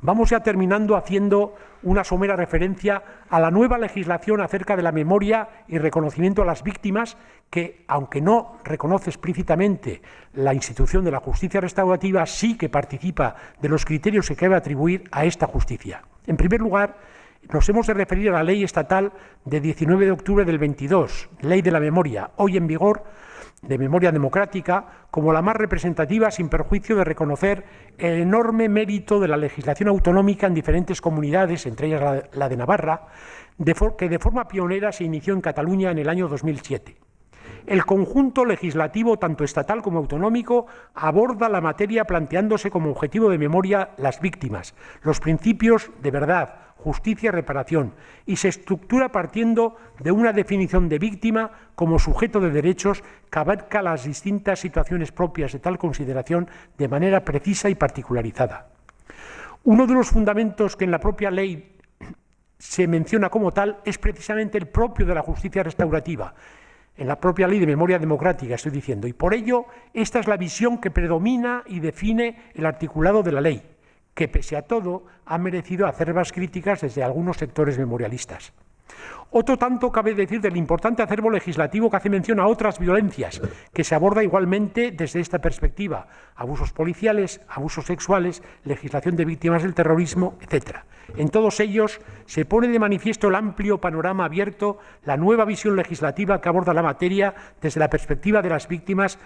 Vamos ya terminando haciendo una somera referencia a la nueva legislación acerca de la memoria y reconocimiento a las víctimas que, aunque no reconoce explícitamente la institución de la justicia restaurativa, sí que participa de los criterios que cabe atribuir a esta justicia. En primer lugar, nos hemos de referir a la Ley Estatal de 19 de octubre del 22, Ley de la Memoria, hoy en vigor, de memoria democrática, como la más representativa, sin perjuicio de reconocer el enorme mérito de la legislación autonómica en diferentes comunidades, entre ellas la de Navarra, que de forma pionera se inició en Cataluña en el año 2007. El conjunto legislativo, tanto estatal como autonómico, aborda la materia planteándose como objetivo de memoria las víctimas, los principios de verdad, justicia y reparación, y se estructura partiendo de una definición de víctima como sujeto de derechos que abarca las distintas situaciones propias de tal consideración de manera precisa y particularizada. Uno de los fundamentos que en la propia ley se menciona como tal es precisamente el propio de la justicia restaurativa, en la propia Ley de Memoria Democrática, estoy diciendo, y por ello esta es la visión que predomina y define el articulado de la ley, que pese a todo ha merecido acerbas críticas desde algunos sectores memorialistas. Otro tanto cabe decir del importante acervo legislativo que hace mención a otras violencias, que se aborda igualmente desde esta perspectiva: abusos policiales, abusos sexuales, legislación de víctimas del terrorismo, etc. En todos ellos se pone de manifiesto el amplio panorama abierto, la nueva visión legislativa que aborda la materia desde la perspectiva de las víctimas,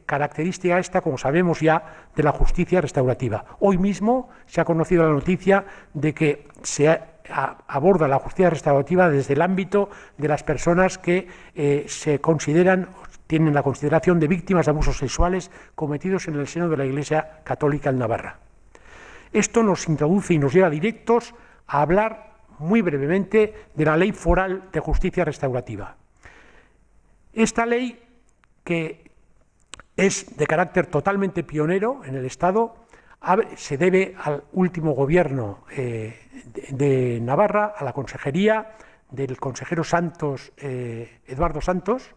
característica esta, como sabemos ya, de la justicia restaurativa. Hoy mismo se ha conocido la noticia de que se aborda la justicia restaurativa desde el ámbito de las personas que se consideran tienen la consideración de víctimas de abusos sexuales cometidos en el seno de la Iglesia Católica en Navarra. Esto nos introduce y nos lleva directos a hablar muy brevemente de la Ley Foral de Justicia Restaurativa. Esta ley, que es de carácter totalmente pionero en el Estado, se debe al último gobierno de Navarra, a la consejería del consejero Santos, Eduardo Santos,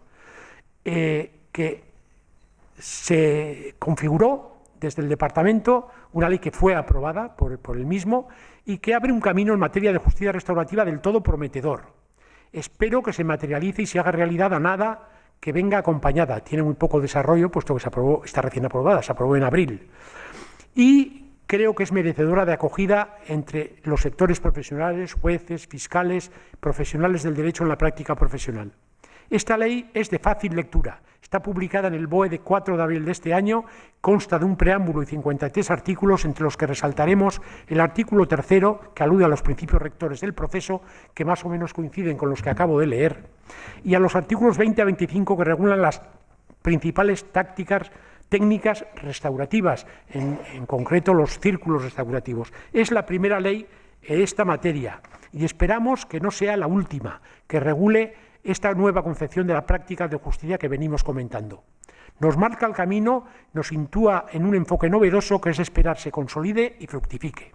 que se configuró desde el departamento una ley que fue aprobada por el mismo y que abre un camino en materia de justicia restaurativa del todo prometedor. Espero que se materialice y se haga realidad a nada que venga acompañada. Tiene muy poco desarrollo, puesto que se aprobó, está recién aprobada, se aprobó en abril. Y creo que es merecedora de acogida entre los sectores profesionales, jueces, fiscales, profesionales del derecho en la práctica profesional. Esta ley es de fácil lectura. Está publicada en el BOE de 4 de abril de este año, consta de un preámbulo y 53 artículos, entre los que resaltaremos el artículo 3º, que alude a los principios rectores del proceso, que más o menos coinciden con los que acabo de leer, y a los artículos 20 a 25, que regulan las principales técnicas restaurativas, en concreto los círculos restaurativos. Es la primera ley en esta materia y esperamos que no sea la última, que regule esta nueva concepción de la práctica de justicia que venimos comentando. Nos marca el camino, nos sitúa en un enfoque novedoso que es esperar se consolide y fructifique.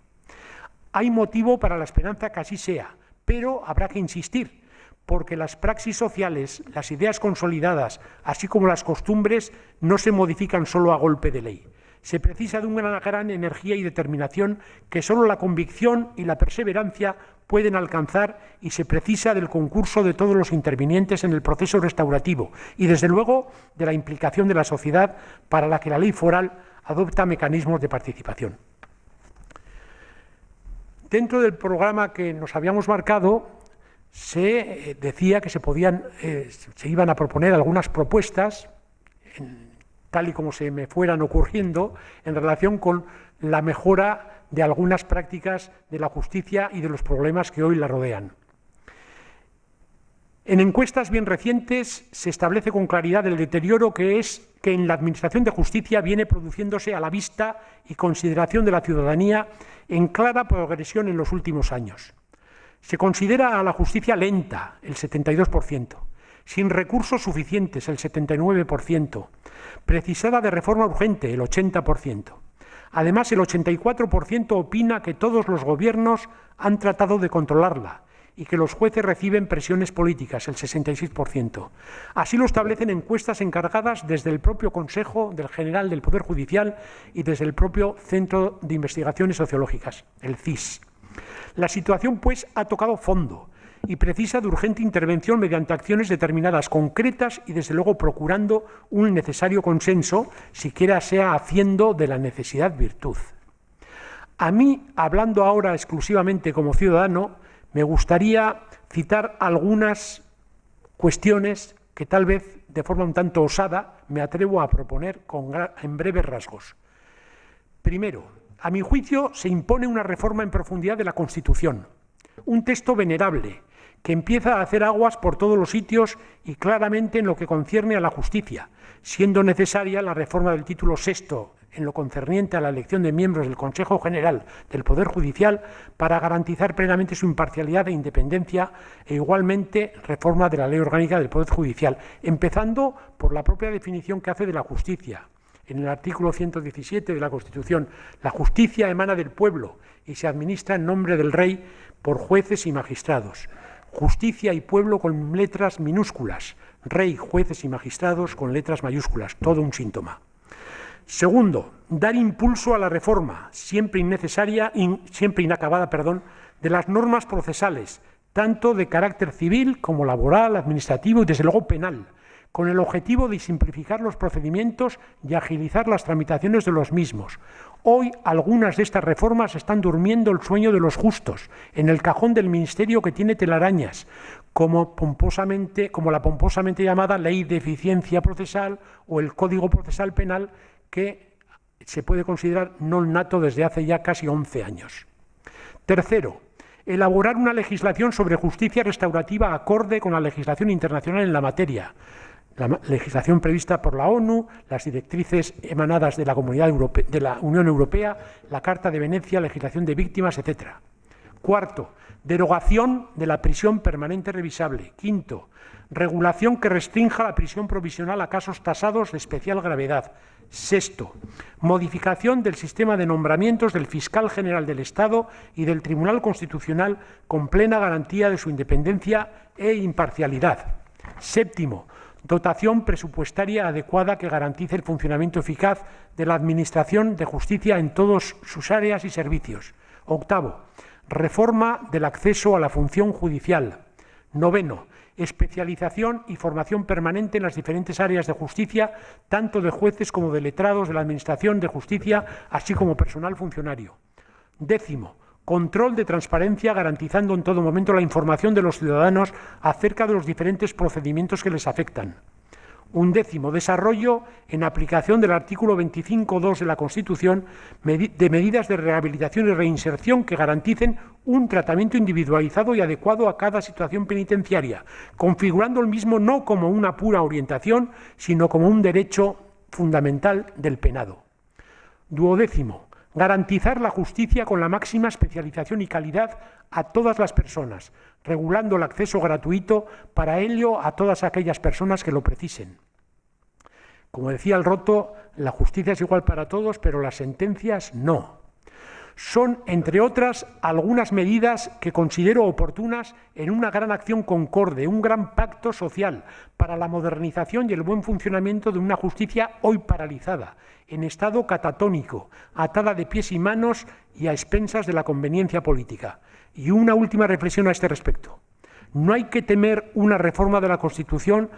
Hay motivo para la esperanza que así sea, pero habrá que insistir, porque las praxis sociales, las ideas consolidadas, así como las costumbres, no se modifican solo a golpe de ley. Se precisa de una gran energía y determinación que solo la convicción y la perseverancia pueden alcanzar, y se precisa del concurso de todos los intervinientes en el proceso restaurativo y, desde luego, de la implicación de la sociedad, para la que la ley foral adopta mecanismos de participación. Dentro del programa que nos habíamos marcado, se decía que se iban a proponer algunas propuestas, tal y como se me fueran ocurriendo, en relación con la mejora de algunas prácticas de la justicia y de los problemas que hoy la rodean. En encuestas bien recientes se establece con claridad el deterioro que en la Administración de Justicia viene produciéndose a la vista y consideración de la ciudadanía, en clara progresión en los últimos años. Se considera a la justicia lenta, el 72%, sin recursos suficientes, el 79%, precisada de reforma urgente, el 80%. Además, el 84% opina que todos los gobiernos han tratado de controlarla y que los jueces reciben presiones políticas, el 66%. Así lo establecen encuestas encargadas desde el propio Consejo General del Poder Judicial y desde el propio Centro de Investigaciones Sociológicas, el CIS. La situación, pues, ha tocado fondo y precisa de urgente intervención mediante acciones determinadas, concretas y, desde luego, procurando un necesario consenso, siquiera sea haciendo de la necesidad virtud. A mí, hablando ahora exclusivamente como ciudadano, me gustaría citar algunas cuestiones que tal vez de forma un tanto osada me atrevo a proponer en breves rasgos. Primero, a mi juicio se impone una reforma en profundidad de la Constitución, un texto venerable que empieza a hacer aguas por todos los sitios y claramente en lo que concierne a la justicia, siendo necesaria la reforma del título VI en lo concerniente a la elección de miembros del Consejo General del Poder Judicial para garantizar plenamente su imparcialidad e independencia, e igualmente reforma de la Ley Orgánica del Poder Judicial, empezando por la propia definición que hace de la justicia. En el artículo 117 de la Constitución, la justicia emana del pueblo y se administra en nombre del Rey por jueces y magistrados. Justicia y pueblo con letras minúsculas, Rey, jueces y magistrados con letras mayúsculas, todo un síntoma. Segundo, dar impulso a la reforma, siempre inacabada, de las normas procesales, tanto de carácter civil como laboral, administrativo y, desde luego, penal, con el objetivo de simplificar los procedimientos y agilizar las tramitaciones de los mismos. Hoy algunas de estas reformas están durmiendo el sueño de los justos, en el cajón del Ministerio, que tiene telarañas, como la pomposamente llamada Ley de Eficiencia Procesal o el Código Procesal Penal, que se puede considerar non nato desde hace ya casi 11 años. Tercero, elaborar una legislación sobre justicia restaurativa acorde con la legislación internacional en la materia. la legislación prevista por la ONU, las directrices emanadas de la Unión Europea, la Carta de Venecia, legislación de víctimas, etc. Cuarto, derogación de la prisión permanente revisable. Quinto, regulación que restrinja la prisión provisional a casos tasados de especial gravedad. Sexto, modificación del sistema de nombramientos del Fiscal General del Estado y del Tribunal Constitucional con plena garantía de su independencia e imparcialidad. Séptimo, dotación presupuestaria adecuada que garantice el funcionamiento eficaz de la Administración de Justicia en todas sus áreas y servicios. Octavo, reforma del acceso a la función judicial. Noveno, especialización y formación permanente en las diferentes áreas de justicia, tanto de jueces como de letrados de la Administración de Justicia, así como personal funcionario. Décimo, control de transparencia garantizando en todo momento la información de los ciudadanos acerca de los diferentes procedimientos que les afectan. Undécimo, desarrollo en aplicación del artículo 25.2 de la Constitución de medidas de rehabilitación y reinserción que garanticen un tratamiento individualizado y adecuado a cada situación penitenciaria, configurando el mismo no como una pura orientación, sino como un derecho fundamental del penado. Duodécimo, garantizar la justicia con la máxima especialización y calidad a todas las personas, regulando el acceso gratuito para ello a todas aquellas personas que lo precisen. Como decía el Roto, la justicia es igual para todos, pero las sentencias no. Son, entre otras, algunas medidas que considero oportunas en una gran acción concorde, un gran pacto social para la modernización y el buen funcionamiento de una justicia hoy paralizada, en estado catatónico, atada de pies y manos y a expensas de la conveniencia política. Y una última reflexión a este respecto. No hay que temer una reforma de la Constitución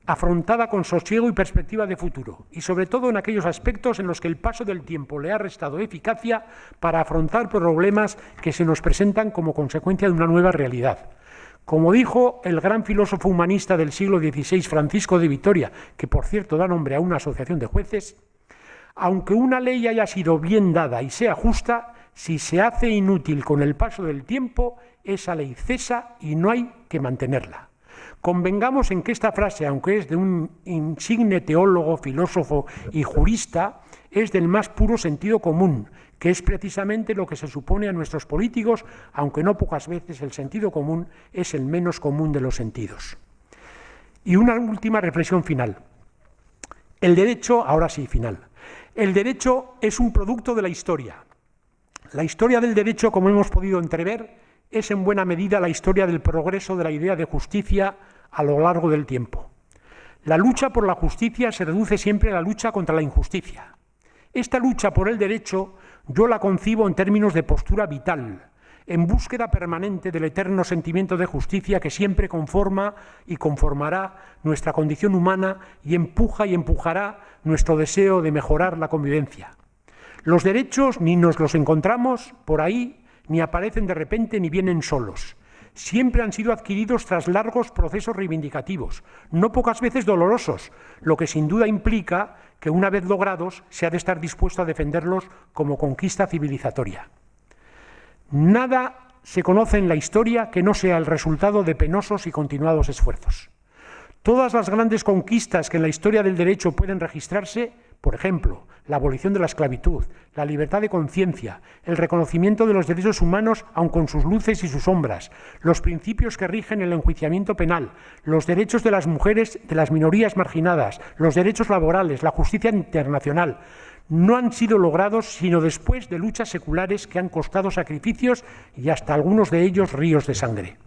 afrontada con sosiego y perspectiva de futuro, y sobre todo en aquellos aspectos en los que el paso del tiempo le ha restado eficacia para afrontar problemas que se nos presentan como consecuencia de una nueva realidad. Como dijo el gran filósofo humanista del siglo XVI, Francisco de Vitoria, que por cierto da nombre a una asociación de jueces, aunque una ley haya sido bien dada y sea justa, si se hace inútil con el paso del tiempo, esa ley cesa y no hay que mantenerla. Convengamos en que esta frase, aunque es de un insigne teólogo, filósofo y jurista, es del más puro sentido común, que es precisamente lo que se supone a nuestros políticos, aunque no pocas veces el sentido común es el menos común de los sentidos. Y una última reflexión final. El derecho, ahora sí, final. El derecho es un producto de la historia. La historia del derecho, como hemos podido entrever, es en buena medida la historia del progreso de la idea de justicia a lo largo del tiempo. La lucha por la justicia se reduce siempre a la lucha contra la injusticia. Esta lucha por el derecho yo la concibo en términos de postura vital, en búsqueda permanente del eterno sentimiento de justicia que siempre conforma y conformará nuestra condición humana y empuja y empujará nuestro deseo de mejorar la convivencia. Los derechos ni nos los encontramos por ahí, ni aparecen de repente ni vienen solos. Siempre han sido adquiridos tras largos procesos reivindicativos, no pocas veces dolorosos, lo que sin duda implica que una vez logrados se ha de estar dispuesto a defenderlos como conquista civilizatoria. Nada se conoce en la historia que no sea el resultado de penosos y continuados esfuerzos. Todas las grandes conquistas que en la historia del derecho pueden registrarse, por ejemplo, la abolición de la esclavitud, la libertad de conciencia, el reconocimiento de los derechos humanos aun con sus luces y sus sombras, los principios que rigen el enjuiciamiento penal, los derechos de las mujeres, de las minorías marginadas, los derechos laborales, la justicia internacional, no han sido logrados sino después de luchas seculares que han costado sacrificios y hasta algunos de ellos ríos de sangre.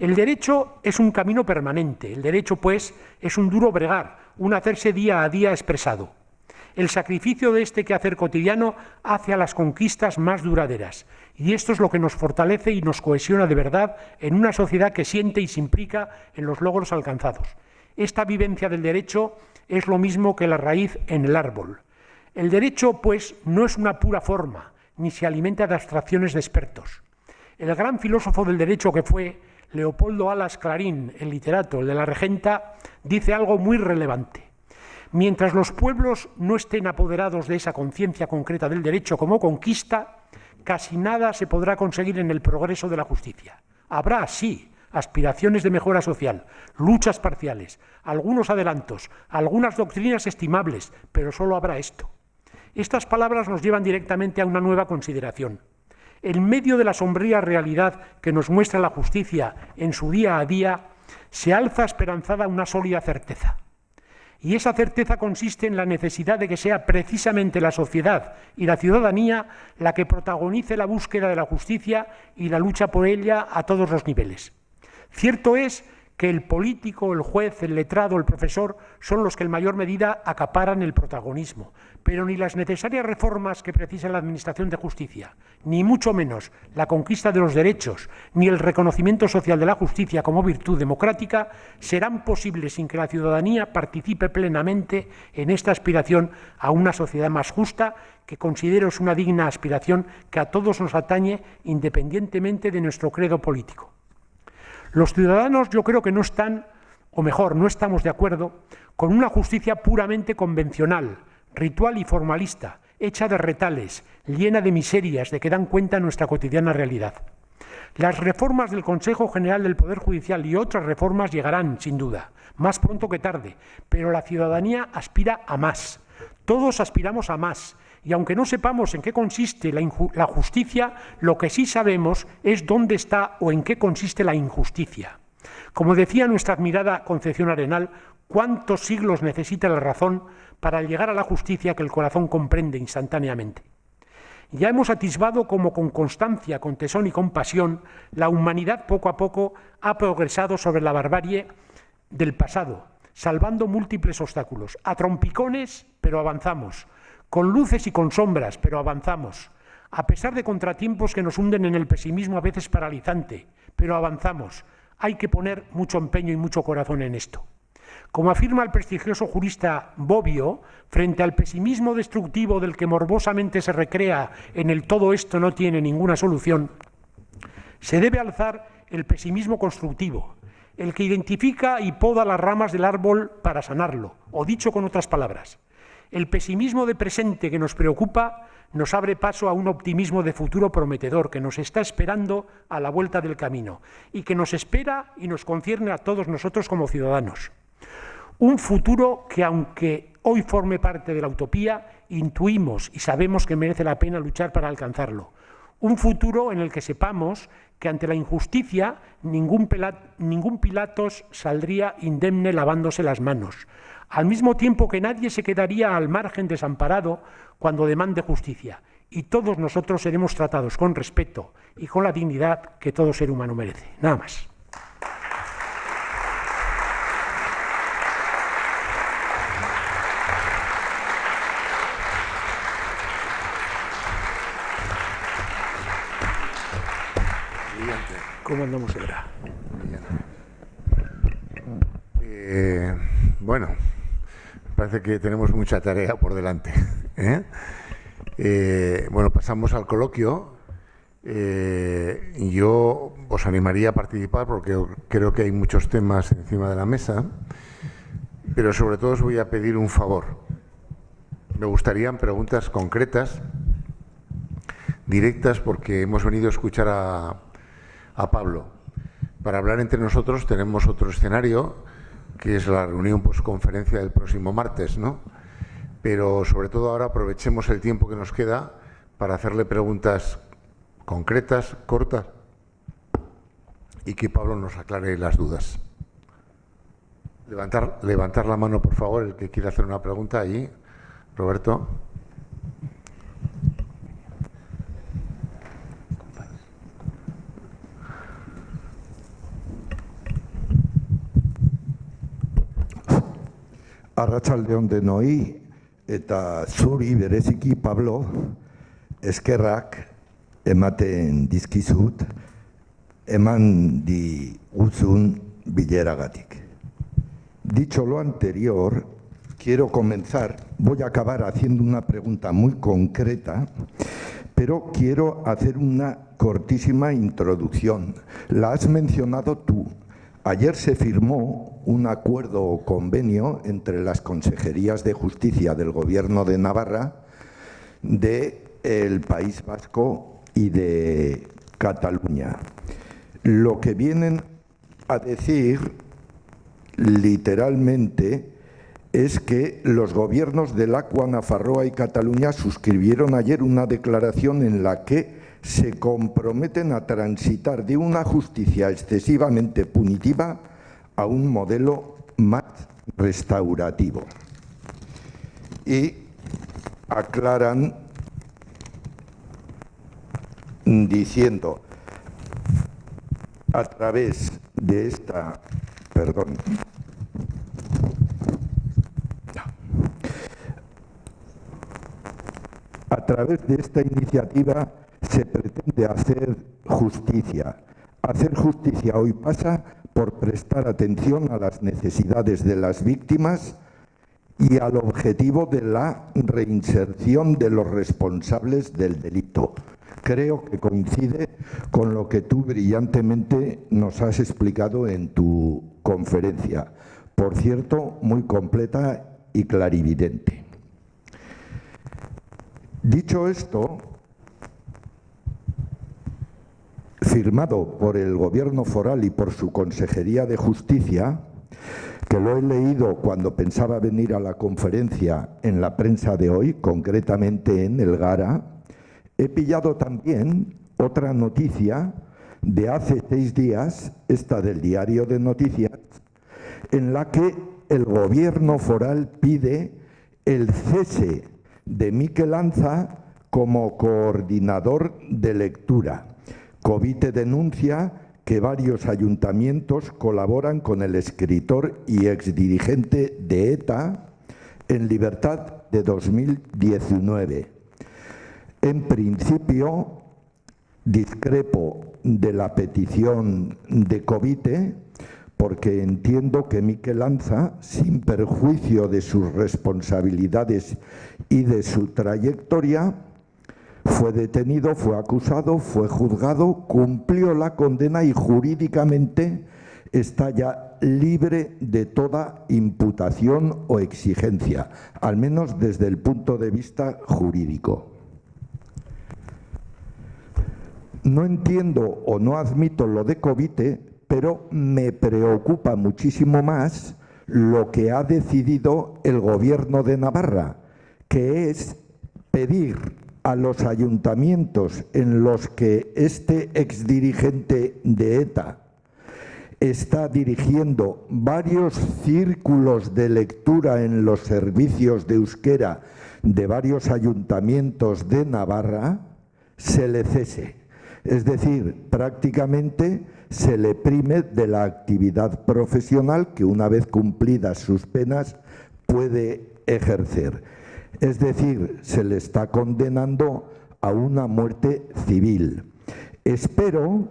El derecho es un camino permanente, el derecho, pues, es un duro bregar, un hacerse día a día expresado. El sacrificio de este quehacer cotidiano hace a las conquistas más duraderas, y esto es lo que nos fortalece y nos cohesiona de verdad en una sociedad que siente y se implica en los logros alcanzados. Esta vivencia del derecho es lo mismo que la raíz en el árbol. El derecho, pues, no es una pura forma, ni se alimenta de abstracciones de expertos. El gran filósofo del derecho que fue Leopoldo Alas Clarín, el literato, el de la Regenta, dice algo muy relevante. Mientras los pueblos no estén apoderados de esa conciencia concreta del derecho como conquista, casi nada se podrá conseguir en el progreso de la justicia. Habrá, sí, aspiraciones de mejora social, luchas parciales, algunos adelantos, algunas doctrinas estimables, pero solo habrá esto. Estas palabras nos llevan directamente a una nueva consideración. En medio de la sombría realidad que nos muestra la justicia en su día a día, se alza esperanzada una sólida certeza. Y esa certeza consiste en la necesidad de que sea precisamente la sociedad y la ciudadanía la que protagonice la búsqueda de la justicia y la lucha por ella a todos los niveles. Cierto es que el político, el juez, el letrado, el profesor son los que en mayor medida acaparan el protagonismo, pero ni las necesarias reformas que precisa la Administración de Justicia, ni mucho menos la conquista de los derechos, ni el reconocimiento social de la justicia como virtud democrática serán posibles sin que la ciudadanía participe plenamente en esta aspiración a una sociedad más justa, que considero es una digna aspiración que a todos nos atañe independientemente de nuestro credo político. Los ciudadanos yo creo que no están, o mejor, no estamos de acuerdo con una justicia puramente convencional, ritual y formalista, hecha de retales, llena de miserias de que dan cuenta en nuestra cotidiana realidad. Las reformas del Consejo General del Poder Judicial y otras reformas llegarán, sin duda, más pronto que tarde, pero la ciudadanía aspira a más. Todos aspiramos a más. Y aunque no sepamos en qué consiste la justicia, lo que sí sabemos es dónde está o en qué consiste la injusticia. Como decía nuestra admirada Concepción Arenal, ¿cuántos siglos necesita la razón para llegar a la justicia que el corazón comprende instantáneamente? Ya hemos atisbado cómo con constancia, con tesón y con pasión, la humanidad poco a poco ha progresado sobre la barbarie del pasado, salvando múltiples obstáculos. A trompicones, pero avanzamos. Con luces y con sombras, pero avanzamos. A pesar de contratiempos que nos hunden en el pesimismo a veces paralizante, pero avanzamos. Hay que poner mucho empeño y mucho corazón en esto. Como afirma el prestigioso jurista Bobbio, frente al pesimismo destructivo del que morbosamente se recrea en el todo esto no tiene ninguna solución, se debe alzar el pesimismo constructivo, el que identifica y poda las ramas del árbol para sanarlo, o dicho con otras palabras, el pesimismo de presente que nos preocupa nos abre paso a un optimismo de futuro prometedor que nos está esperando a la vuelta del camino y que nos espera y nos concierne a todos nosotros como ciudadanos. Un futuro que, aunque hoy forme parte de la utopía, intuimos y sabemos que merece la pena luchar para alcanzarlo. Un futuro en el que sepamos que ante la injusticia ningún Pilatos saldría indemne lavándose las manos, al mismo tiempo que nadie se quedaría al margen desamparado cuando demande justicia, y todos nosotros seremos tratados con respeto y con la dignidad que todo ser humano merece. Nada más. ¿Cómo andamos ahora? Bueno, parece que tenemos mucha tarea por delante. Bueno, pasamos al coloquio. Yo os animaría a participar porque creo que hay muchos temas encima de la mesa, pero sobre todo os voy a pedir un favor. Me gustarían preguntas concretas, directas, porque hemos venido a escuchar a Pablo. Para hablar entre nosotros tenemos otro escenario, que es la reunión postconferencia del próximo martes, ¿no? Pero sobre todo ahora aprovechemos el tiempo que nos queda para hacerle preguntas concretas, cortas, y que Pablo nos aclare las dudas. Levantar la mano, por favor, el que quiera hacer una pregunta allí. Roberto. Arratsaldeon denoi eta zuri bereziki Pablo eskerrak ematen dizkizut eman diguzun bileragatik. Dicho lo anterior, quiero comenzar, voy a acabar haciendo una pregunta muy concreta, pero quiero hacer una cortísima introducción. La has mencionado tú. Ayer se firmó un acuerdo o convenio entre las Consejerías de Justicia del Gobierno de Navarra, del País Vasco y de Cataluña. Lo que vienen a decir literalmente es que los gobiernos de Lakua, Nafarroa y Cataluña suscribieron ayer una declaración en la que se comprometen a transitar de una justicia excesivamente punitiva a un modelo más restaurativo. Y aclaran diciendo, a través de esta, a través de esta iniciativa se pretende hacer justicia. Hacer justicia hoy pasa por prestar atención a las necesidades de las víctimas y al objetivo de la reinserción de los responsables del delito. Creo que coincide con lo que tú brillantemente nos has explicado en tu conferencia. Por cierto, muy completa y clarividente. Dicho esto, firmado por el Gobierno foral y por su Consejería de Justicia, que lo he leído cuando pensaba venir a la conferencia en la prensa de hoy, concretamente en El Gara, he pillado también otra noticia de hace 6 días, esta del Diario de Noticias, en la que el Gobierno foral pide el cese de Miquel Anza como coordinador de lectura. Covite denuncia que varios ayuntamientos colaboran con el escritor y exdirigente de ETA en libertad de 2019. En principio, discrepo de la petición de Covite porque entiendo que Miquel Anza, sin perjuicio de sus responsabilidades y de su trayectoria, fue detenido, fue acusado, fue juzgado, cumplió la condena y jurídicamente está ya libre de toda imputación o exigencia, al menos desde el punto de vista jurídico. No entiendo o no admito lo de Covite, pero me preocupa muchísimo más lo que ha decidido el Gobierno de Navarra, que es pedir a los ayuntamientos en los que este exdirigente de ETA está dirigiendo varios círculos de lectura en los servicios de euskera de varios ayuntamientos de Navarra, se le cese. Es decir, prácticamente se le prime de la actividad profesional que una vez cumplidas sus penas puede ejercer. Es decir, se le está condenando a una muerte civil. Espero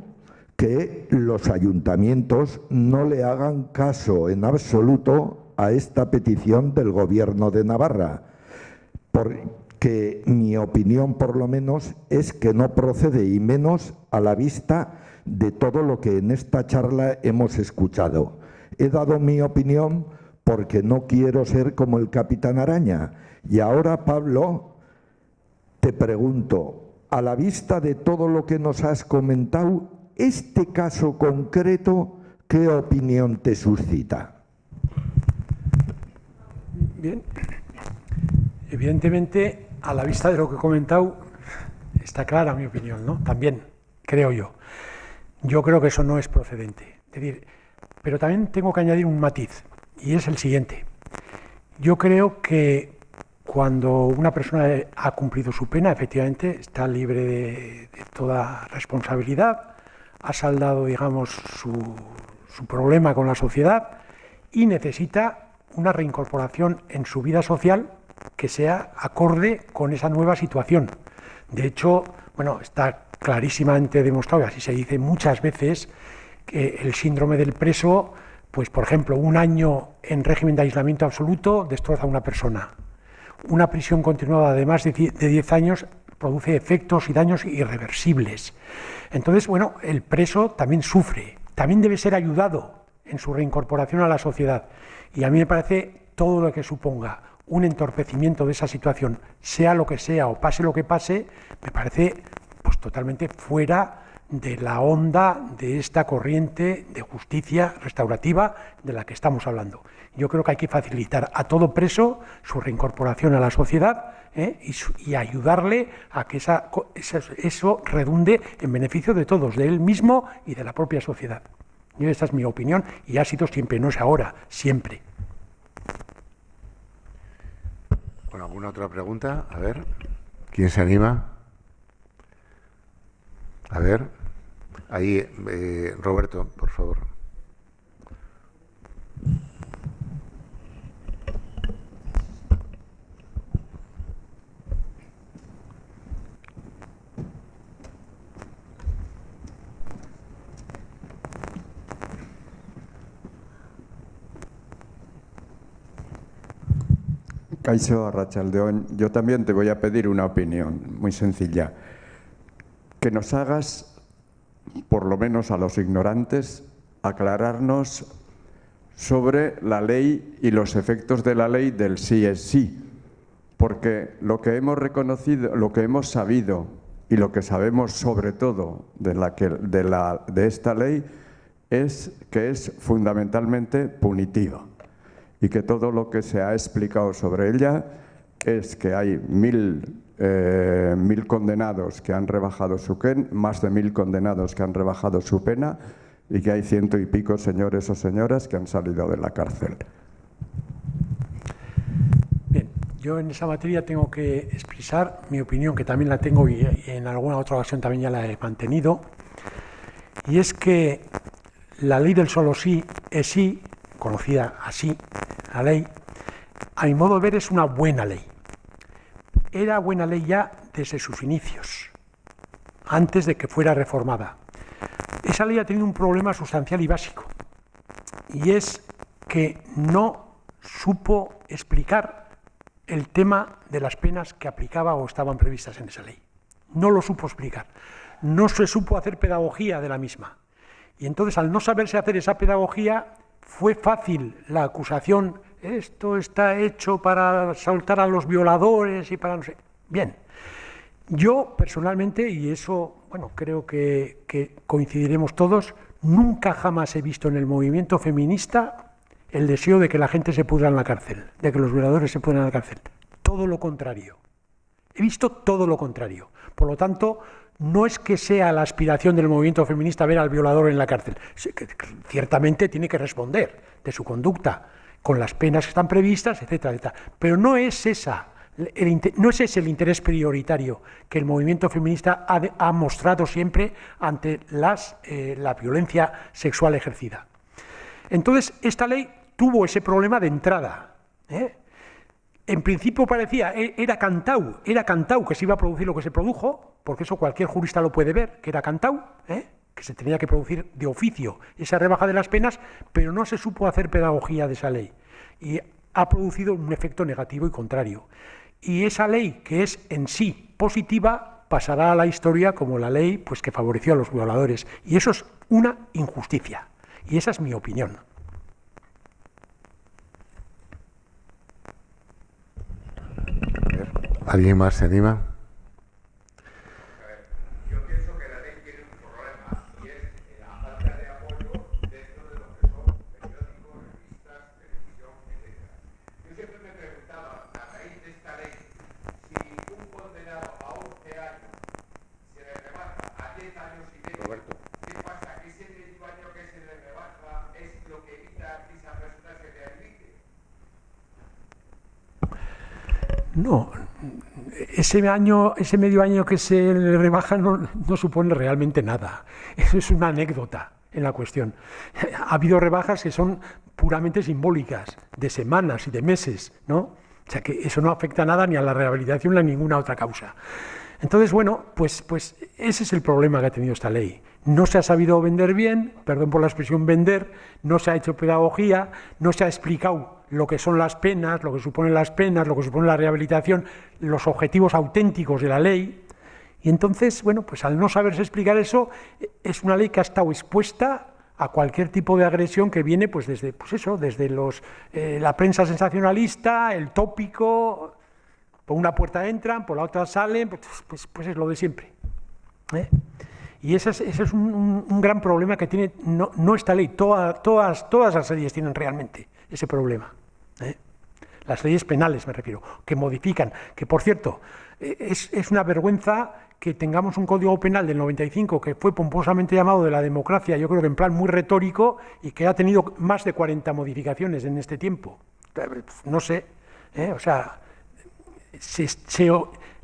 que los ayuntamientos no le hagan caso en absoluto a esta petición del Gobierno de Navarra, porque mi opinión, por lo menos, es que no procede, y menos a la vista de todo lo que en esta charla hemos escuchado. He dado mi opinión porque no quiero ser como el Capitán Araña. Y ahora, Pablo, te pregunto, a la vista de todo lo que nos has comentado, este caso concreto, ¿qué opinión te suscita? Bien, evidentemente, a la vista de lo que he comentado, está clara mi opinión, ¿no? También, creo yo. Yo creo que eso no es procedente. Es decir, pero también tengo que añadir un matiz, y es el siguiente. Yo creo que cuando una persona ha cumplido su pena, efectivamente, está libre de toda responsabilidad, ha saldado, digamos, su problema con la sociedad y necesita una reincorporación en su vida social que sea acorde con esa nueva situación. De hecho, bueno, está clarísimamente demostrado, y así se dice muchas veces, que el síndrome del preso, pues por ejemplo, 1 año en régimen de aislamiento absoluto destroza a una persona. Una prisión continuada de más de 10 años produce efectos y daños irreversibles. Entonces, bueno, el preso también sufre, también debe ser ayudado en su reincorporación a la sociedad. Y a mí me parece todo lo que suponga un entorpecimiento de esa situación, sea lo que sea o pase lo que pase, me parece pues totalmente fuera de la onda de esta corriente de justicia restaurativa de la que estamos hablando. Yo creo que hay que facilitar a todo preso su reincorporación a la sociedad y ayudarle a que eso redunde en beneficio de todos, de él mismo y de la propia sociedad. Esa es mi opinión y ha sido siempre, no es ahora, siempre. Bueno, ¿alguna otra pregunta? A ver, ¿quién se anima? A ver, ahí, Roberto, por favor. Kaixo Arratsaldeon, yo también te voy a pedir una opinión muy sencilla. Que nos hagas, por lo menos a los ignorantes, aclararnos sobre la ley y los efectos de la ley del sí es sí. Porque lo que hemos reconocido, lo que hemos sabido y lo que sabemos sobre todo de esta ley es que es fundamentalmente punitiva. Y que todo lo que se ha explicado sobre ella es que hay 1.000 condenados que han rebajado su pena, más de 1.000 condenados que han rebajado su pena y que hay 100 y pico señores o señoras que han salido de la cárcel. Bien, yo en esa materia tengo que expresar mi opinión, que también la tengo y en alguna otra ocasión también ya la he mantenido, y es que la ley del solo sí es sí, conocida así, la ley, a mi modo de ver, es una buena ley. Era buena ley ya desde sus inicios, antes de que fuera reformada. Esa ley ha tenido un problema sustancial y básico, y es que no supo explicar el tema de las penas que aplicaba o estaban previstas en esa ley. No lo supo explicar. No se supo hacer pedagogía de la misma. Y entonces, al no saberse hacer esa pedagogía, fue fácil la acusación, esto está hecho para soltar a los violadores y para no sé. Bien, yo personalmente, y eso, bueno, creo que coincidiremos todos, nunca jamás he visto en el movimiento feminista el deseo de que la gente se pudra en la cárcel, de que los violadores se pudran en la cárcel. Todo lo contrario. He visto todo lo contrario. Por lo tanto, no es que sea la aspiración del movimiento feminista ver al violador en la cárcel. Ciertamente tiene que responder de su conducta con las penas que están previstas, etcétera, etcétera. Pero no es no es ese el interés prioritario que el movimiento feminista ha mostrado siempre ante la violencia sexual ejercida. Entonces, esta ley tuvo ese problema de entrada. En principio parecía, era cantau que se iba a producir lo que se produjo, porque eso cualquier jurista lo puede ver, que era cantau, que se tenía que producir de oficio esa rebaja de las penas, pero no se supo hacer pedagogía de esa ley. Y ha producido un efecto negativo y contrario. Y esa ley, que es en sí positiva, pasará a la historia como la ley pues, que favoreció a los violadores. Y eso es una injusticia. Y esa es mi opinión. ¿Alguien más se anima? Yo pienso que la ley tiene un problema y es la falta de apoyo dentro de lo que son periódicos, revistas, televisión, etc. Yo siempre me preguntaba, a raíz de esta ley, si un condenado a 11 años se le rebaja a 10 años y medio, Roberto, ¿qué pasa? ¿Que ese medio año que se le rebaja es lo que evita que esa persona se rehabilite? No, ese medio año que se le rebaja no supone realmente nada. Eso es una anécdota en la cuestión. Ha habido rebajas que son puramente simbólicas, de semanas y de meses, ¿no? O sea que eso no afecta nada ni a la rehabilitación ni a ninguna otra causa. Entonces, bueno, pues ese es el problema que ha tenido esta ley. No se ha sabido vender bien, perdón por la expresión vender, no se ha hecho pedagogía, no se ha explicado lo que son las penas, lo que suponen las penas, lo que supone la rehabilitación, los objetivos auténticos de la ley. Y entonces, bueno, pues al no saberse explicar eso, es una ley que ha estado expuesta a cualquier tipo de agresión que viene pues desde la prensa sensacionalista, el tópico, por una puerta entran, por la otra salen, pues es lo de siempre. Y ese es un gran problema que tiene, no esta ley, todas las leyes tienen realmente ese problema. Las leyes penales, me refiero, que modifican, que por cierto, es una vergüenza que tengamos un Código Penal del 95 que fue pomposamente llamado de la democracia, yo creo que en plan muy retórico, y que ha tenido más de 40 modificaciones en este tiempo. No sé, o sea, se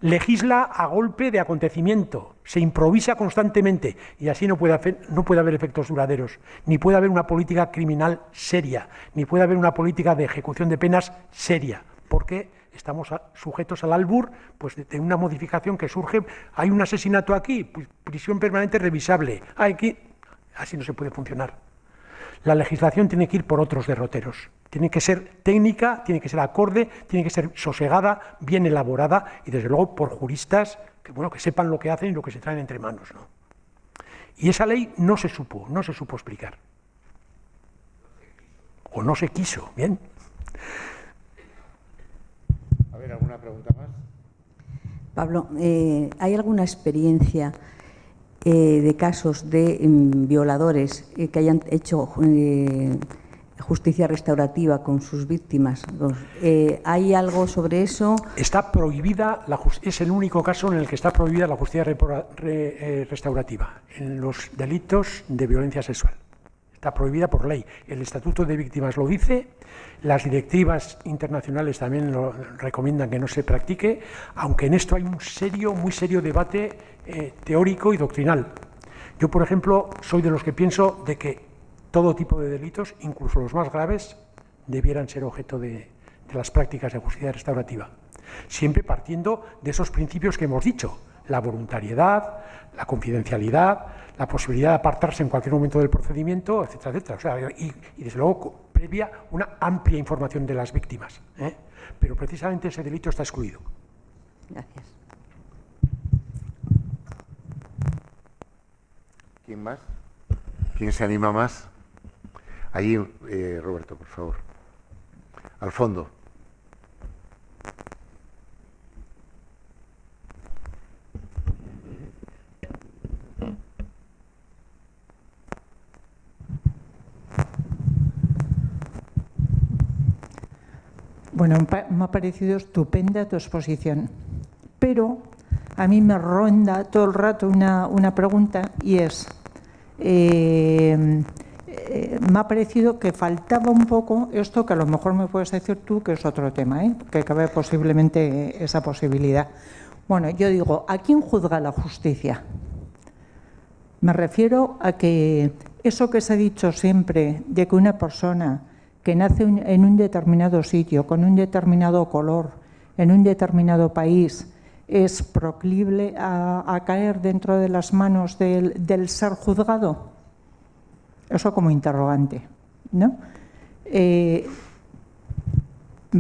legisla a golpe de acontecimiento, se improvisa constantemente y así no puede haber efectos duraderos, ni puede haber una política criminal seria, ni puede haber una política de ejecución de penas seria, porque estamos sujetos al albur pues, de una modificación que surge. Hay un asesinato aquí, pues, prisión permanente revisable. Así no se puede funcionar. La legislación tiene que ir por otros derroteros. Tiene que ser técnica, tiene que ser acorde, tiene que ser sosegada, bien elaborada y desde luego por juristas que sepan lo que hacen y lo que se traen entre manos, ¿no? Y esa ley no se supo explicar. O no se quiso, bien. A ver, ¿alguna pregunta más? Pablo, ¿hay alguna experiencia de casos de violadores que hayan hecho justicia restaurativa con sus víctimas? ¿Hay algo sobre eso? Está prohibida, es el único caso en el que está prohibida la justicia restaurativa, en los delitos de violencia sexual. Está prohibida por ley. El Estatuto de Víctimas lo dice, las directivas internacionales también lo recomiendan que no se practique, aunque en esto hay un muy serio debate teórico y doctrinal. Yo, por ejemplo, soy de los que pienso de que todo tipo de delitos, incluso los más graves, debieran ser objeto de las prácticas de justicia restaurativa, siempre partiendo de esos principios que hemos dicho: la voluntariedad, la confidencialidad, la posibilidad de apartarse en cualquier momento del procedimiento, etcétera, etcétera. O sea, y desde luego previa una amplia información de las víctimas, pero precisamente ese delito está excluido. Gracias. ¿Quién más? ¿Quién se anima más? Allí, Roberto, por favor. Al fondo. Bueno, me ha parecido estupenda tu exposición, pero a mí me ronda todo el rato una pregunta, y es, me ha parecido que faltaba un poco esto, que a lo mejor me puedes decir tú, que es otro tema, que cabe posiblemente esa posibilidad. Bueno, yo digo, ¿a quién juzga la justicia? Me refiero a que eso que se ha dicho siempre, de que una persona que nace en un determinado sitio, con un determinado color, en un determinado país, es proclive a caer dentro de las manos del ser juzgado. Eso como interrogante, ¿no? Me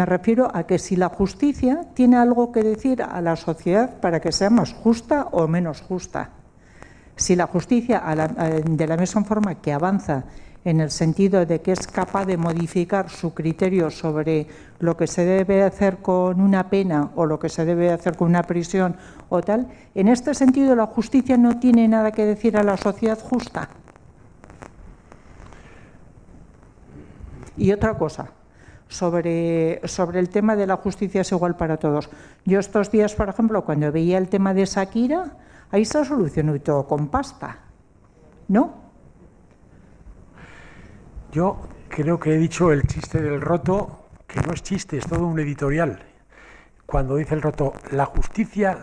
refiero a que si la justicia tiene algo que decir a la sociedad para que sea más justa o menos justa. Si la justicia, de la misma forma que avanza en el sentido de que es capaz de modificar su criterio sobre lo que se debe hacer con una pena o lo que se debe hacer con una prisión o tal, en este sentido la justicia no tiene nada que decir a la sociedad justa. Y otra cosa, sobre el tema de la justicia es igual para todos. Yo estos días, por ejemplo, cuando veía el tema de Shakira, ahí se solucionó todo con pasta, ¿no? Yo creo que he dicho el chiste del Roto, que no es chiste, es todo un editorial. Cuando dice el Roto, la justicia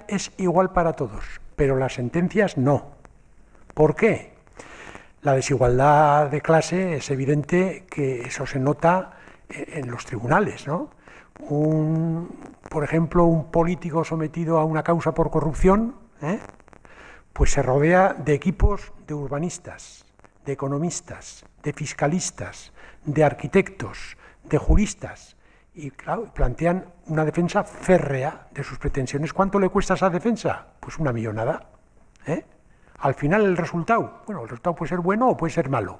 es igual para todos, pero las sentencias no. ¿Por qué? La desigualdad de clase es evidente que eso se nota en los tribunales, ¿no? Por ejemplo, un político sometido a una causa por corrupción, pues se rodea de equipos de urbanistas, de economistas, de fiscalistas, de arquitectos, de juristas, y claro, plantean una defensa férrea de sus pretensiones. ¿Cuánto le cuesta esa defensa? Pues una millonada. Al final el resultado puede ser bueno o puede ser malo,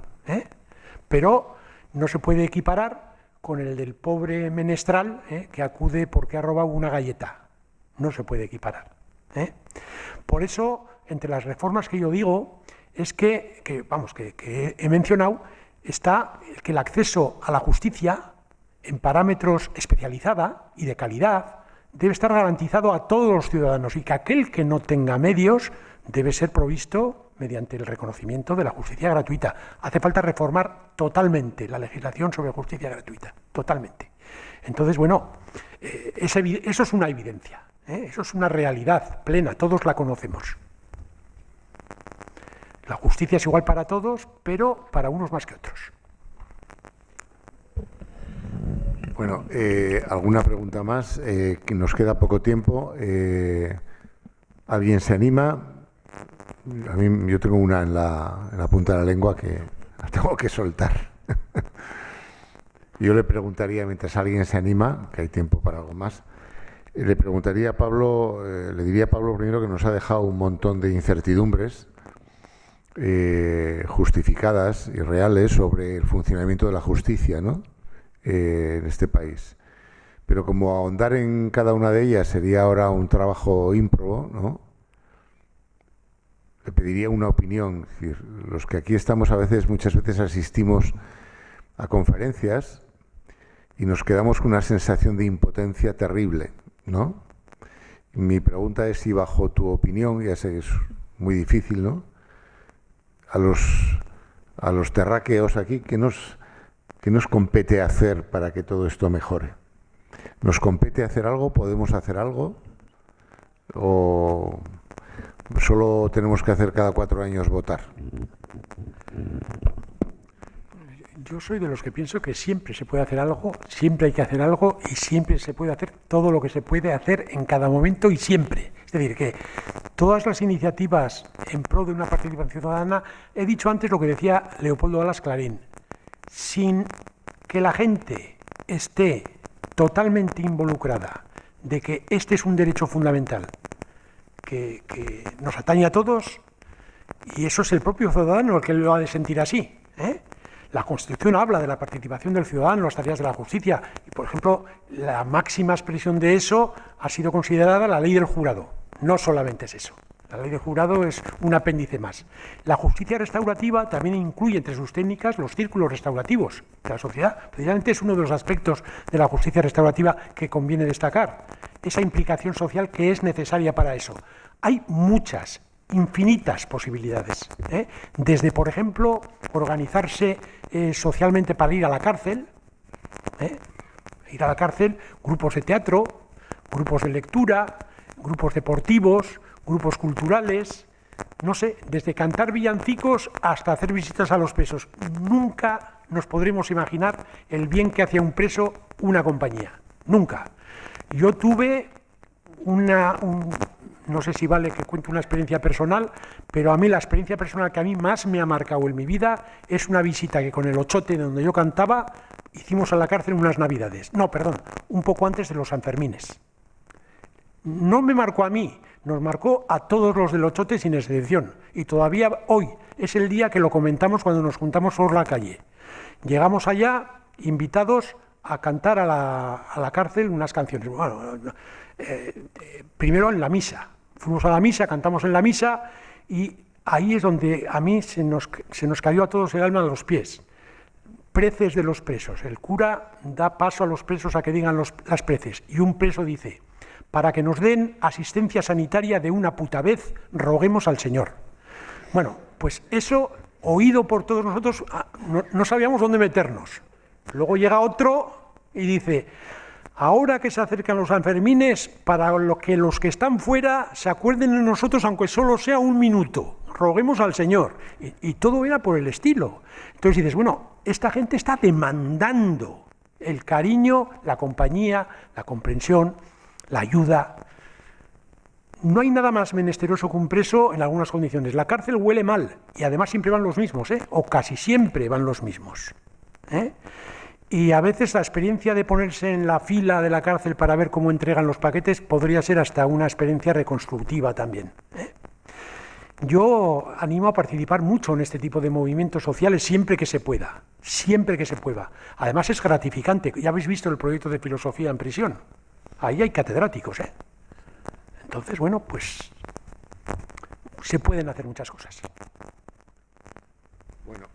pero no se puede equiparar con el del pobre menestral que acude porque ha robado una galleta. No se puede equiparar. Por eso entre las reformas que yo digo, es que he mencionado, está que el acceso a la justicia en parámetros especializada y de calidad debe estar garantizado a todos los ciudadanos y que aquel que no tenga medios debe ser provisto mediante el reconocimiento de la justicia gratuita. Hace falta reformar totalmente la legislación sobre justicia gratuita, totalmente. Entonces, bueno, eso es una evidencia, eso es una realidad plena, todos la conocemos. La justicia es igual para todos, pero para unos más que otros. Bueno, ¿alguna pregunta más? Que nos queda poco tiempo. ¿Alguien se anima? Yo tengo una en la punta de la lengua que la tengo que soltar. Yo le preguntaría, mientras alguien se anima, que hay tiempo para algo más, le preguntaría a Pablo, le diría a Pablo primero que nos ha dejado un montón de incertidumbres justificadas y reales sobre el funcionamiento de la justicia, ¿no? En este país. Pero como ahondar en cada una de ellas sería ahora un trabajo ímprobo, ¿no? Le pediría una opinión. Es decir, los que aquí estamos muchas veces asistimos a conferencias y nos quedamos con una sensación de impotencia terrible, ¿no? Mi pregunta es si bajo tu opinión, ya sé que es muy difícil, ¿no? A los terráqueos aquí, ¿qué nos compete hacer para que todo esto mejore? ¿Nos compete hacer algo? ¿Podemos hacer algo? ¿O solo tenemos que hacer cada 4 años votar? Yo soy de los que pienso que siempre se puede hacer algo, siempre hay que hacer algo y siempre se puede hacer todo lo que se puede hacer en cada momento y siempre. Es decir, que todas las iniciativas en pro de una participación ciudadana, he dicho antes lo que decía Leopoldo Alas Clarín, sin que la gente esté totalmente involucrada de que este es un derecho fundamental que nos atañe a todos, y eso es el propio ciudadano el que lo ha de sentir así, ¿eh? La Constitución habla de la participación del ciudadano en las tareas de la justicia y, por ejemplo, la máxima expresión de eso ha sido considerada la ley del jurado. No solamente es eso. La ley del jurado es un apéndice más. La justicia restaurativa también incluye entre sus técnicas los círculos restaurativos de la sociedad. Precisamente es uno de los aspectos de la justicia restaurativa que conviene destacar. Esa implicación social que es necesaria para eso. Hay muchas, infinitas posibilidades, ¿eh? Desde, por ejemplo, organizarse socialmente para ir a la cárcel, ir a la cárcel, grupos de teatro, grupos de lectura, grupos deportivos, grupos culturales, no sé, desde cantar villancicos hasta hacer visitas a los presos. Nunca nos podremos imaginar el bien que hacía un preso una compañía, nunca. Yo tuve no sé si vale que cuente una experiencia personal, pero a mí la experiencia personal que a mí más me ha marcado en mi vida es una visita que con el Ochote, donde yo cantaba, hicimos a la cárcel unas navidades. No, perdón, un poco antes de los Sanfermines. No me marcó a mí, nos marcó a todos los del Ochote sin excepción. Y todavía hoy es el día que lo comentamos cuando nos juntamos por la calle. Llegamos allá invitados a cantar a la cárcel unas canciones. Bueno, primero en la misa. Fuimos a la misa, cantamos en la misa y ahí es donde a mí se nos cayó a todos el alma de los pies. Preces de los presos. El cura da paso a los presos a que digan las preces. Y un preso dice: para que nos den asistencia sanitaria de una puta vez, roguemos al Señor. Bueno, pues eso, oído por todos nosotros, no sabíamos dónde meternos. Luego llega otro y dice: ahora que se acercan los Sanfermines, para que los que están fuera se acuerden de nosotros, aunque solo sea un minuto, roguemos al Señor. Y todo era por el estilo. Entonces dices, bueno, esta gente está demandando el cariño, la compañía, la comprensión, la ayuda. No hay nada más menesteroso que un preso en algunas condiciones. La cárcel huele mal y además siempre van los mismos, o casi siempre van los mismos. Y a veces la experiencia de ponerse en la fila de la cárcel para ver cómo entregan los paquetes podría ser hasta una experiencia reconstructiva también. Yo animo a participar mucho en este tipo de movimientos sociales siempre que se pueda, siempre que se pueda. Además es gratificante. Ya habéis visto el proyecto de filosofía en prisión. Ahí hay catedráticos, Entonces, bueno, pues se pueden hacer muchas cosas. Bueno,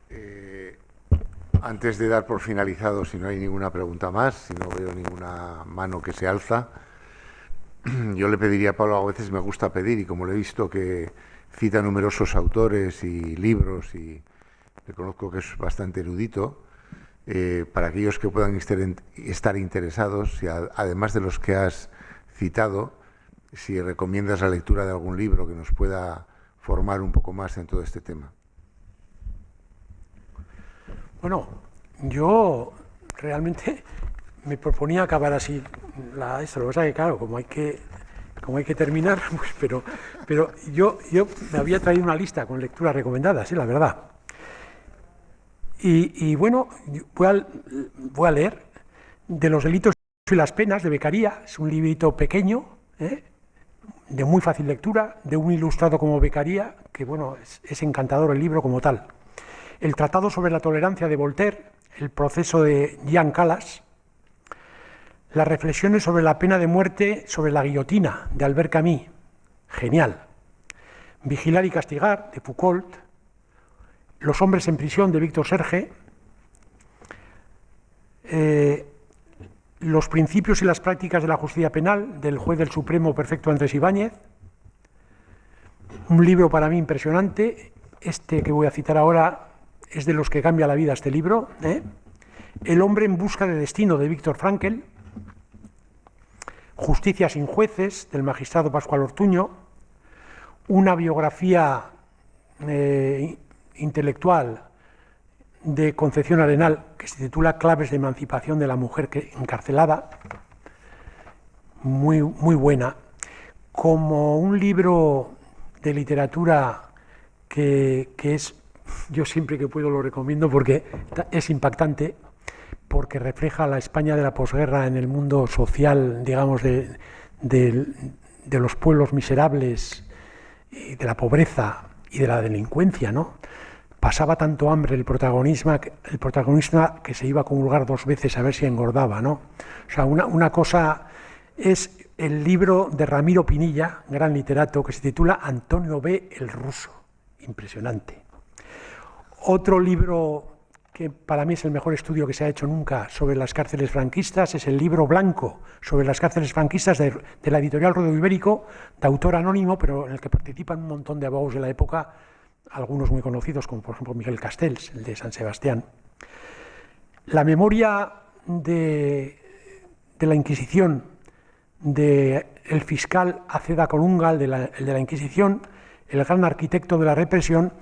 antes de dar por finalizado, si no hay ninguna pregunta más, si no veo ninguna mano que se alza, yo le pediría a Pablo, a veces me gusta pedir, y como le he visto que cita numerosos autores y libros, y reconozco que es bastante erudito, para aquellos que puedan estar interesados, y además de los que has citado, si recomiendas la lectura de algún libro que nos pueda formar un poco más en todo este tema. Bueno, yo realmente me proponía acabar así esto. Lo que pasa es que, claro, como hay que terminar, pues, pero yo me había traído una lista con lecturas recomendadas, la verdad. Y bueno, voy a leer De los delitos y las penas, de Beccaria. Es un librito pequeño, de muy fácil lectura, de un ilustrado como Beccaria, que bueno, es encantador el libro como tal. El Tratado sobre la Tolerancia de Voltaire, El proceso de Jean Calas, Las reflexiones sobre la pena de muerte sobre la guillotina, de Albert Camus, genial. Vigilar y castigar, de Foucault, Los hombres en prisión, de Víctor Serge, Los principios y las prácticas de la justicia penal, del juez del Supremo Perfecto Andrés Ibáñez, un libro para mí impresionante, este que voy a citar ahora es de los que cambia la vida este libro, El hombre en busca de destino, de Víctor Frankl, Justicia sin jueces, del magistrado Pascual Ortuño, una biografía intelectual de Concepción Arenal que se titula Claves de emancipación de la mujer encarcelada, muy, muy buena, como un libro de literatura que es, yo siempre que puedo lo recomiendo porque es impactante, porque refleja la España de la posguerra en el mundo social, digamos, de los pueblos miserables, y de la pobreza y de la delincuencia, ¿no? Pasaba tanto hambre el protagonista que se iba a comulgar 2 veces a ver si engordaba, ¿no? O sea, una cosa es el libro de Ramiro Pinilla, gran literato, que se titula Antonio B. el Ruso, impresionante. Otro libro que para mí es el mejor estudio que se ha hecho nunca sobre las cárceles franquistas es el libro blanco sobre las cárceles franquistas de la editorial Rodeo Ibérico, de autor anónimo, pero en el que participan un montón de abogados de la época, algunos muy conocidos, como por ejemplo Miguel Castells, el de San Sebastián. La memoria de la Inquisición, del fiscal Aceda Colunga, el de la Inquisición, el gran arquitecto de la represión,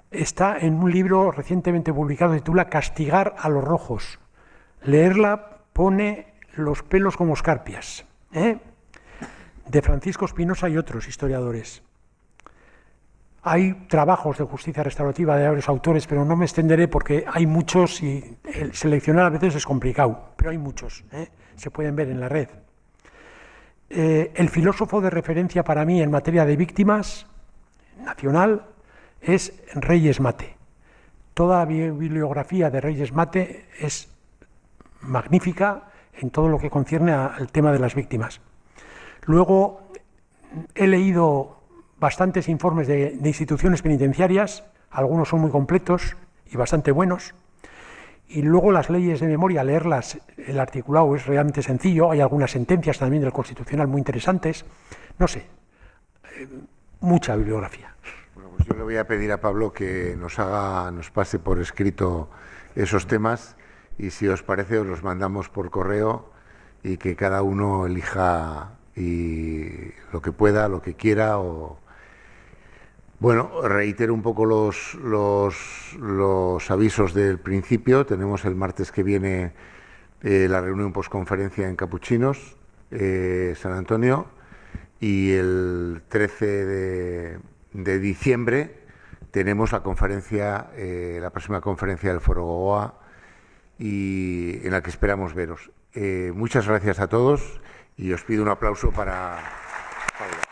está en un libro recientemente publicado, se titula Castigar a los rojos. Leerla pone los pelos como escarpias, de Francisco Espinosa y otros historiadores. Hay trabajos de justicia restaurativa de varios autores, pero no me extenderé porque hay muchos y seleccionar a veces es complicado, pero hay muchos, se pueden ver en la red. El filósofo de referencia para mí en materia de víctimas nacional es Reyes Mate. Toda la bibliografía de Reyes Mate es magnífica en todo lo que concierne al tema de las víctimas. Luego he leído bastantes informes de instituciones penitenciarias, algunos son muy completos y bastante buenos, y luego las leyes de memoria, leerlas, el articulado es realmente sencillo, hay algunas sentencias también del Constitucional muy interesantes, no sé, mucha bibliografía. Bueno, pues yo le voy a pedir a Pablo que nos pase por escrito esos temas, y si os parece os los mandamos por correo y que cada uno elija lo que pueda, lo que quiera. Bueno, reitero un poco los avisos del principio. Tenemos el martes que viene la reunión postconferencia en Capuchinos, San Antonio, y el 13 de diciembre tenemos la próxima conferencia del Foro Gogoa, y en la que esperamos veros. Muchas gracias a todos y os pido un aplauso para Pablo.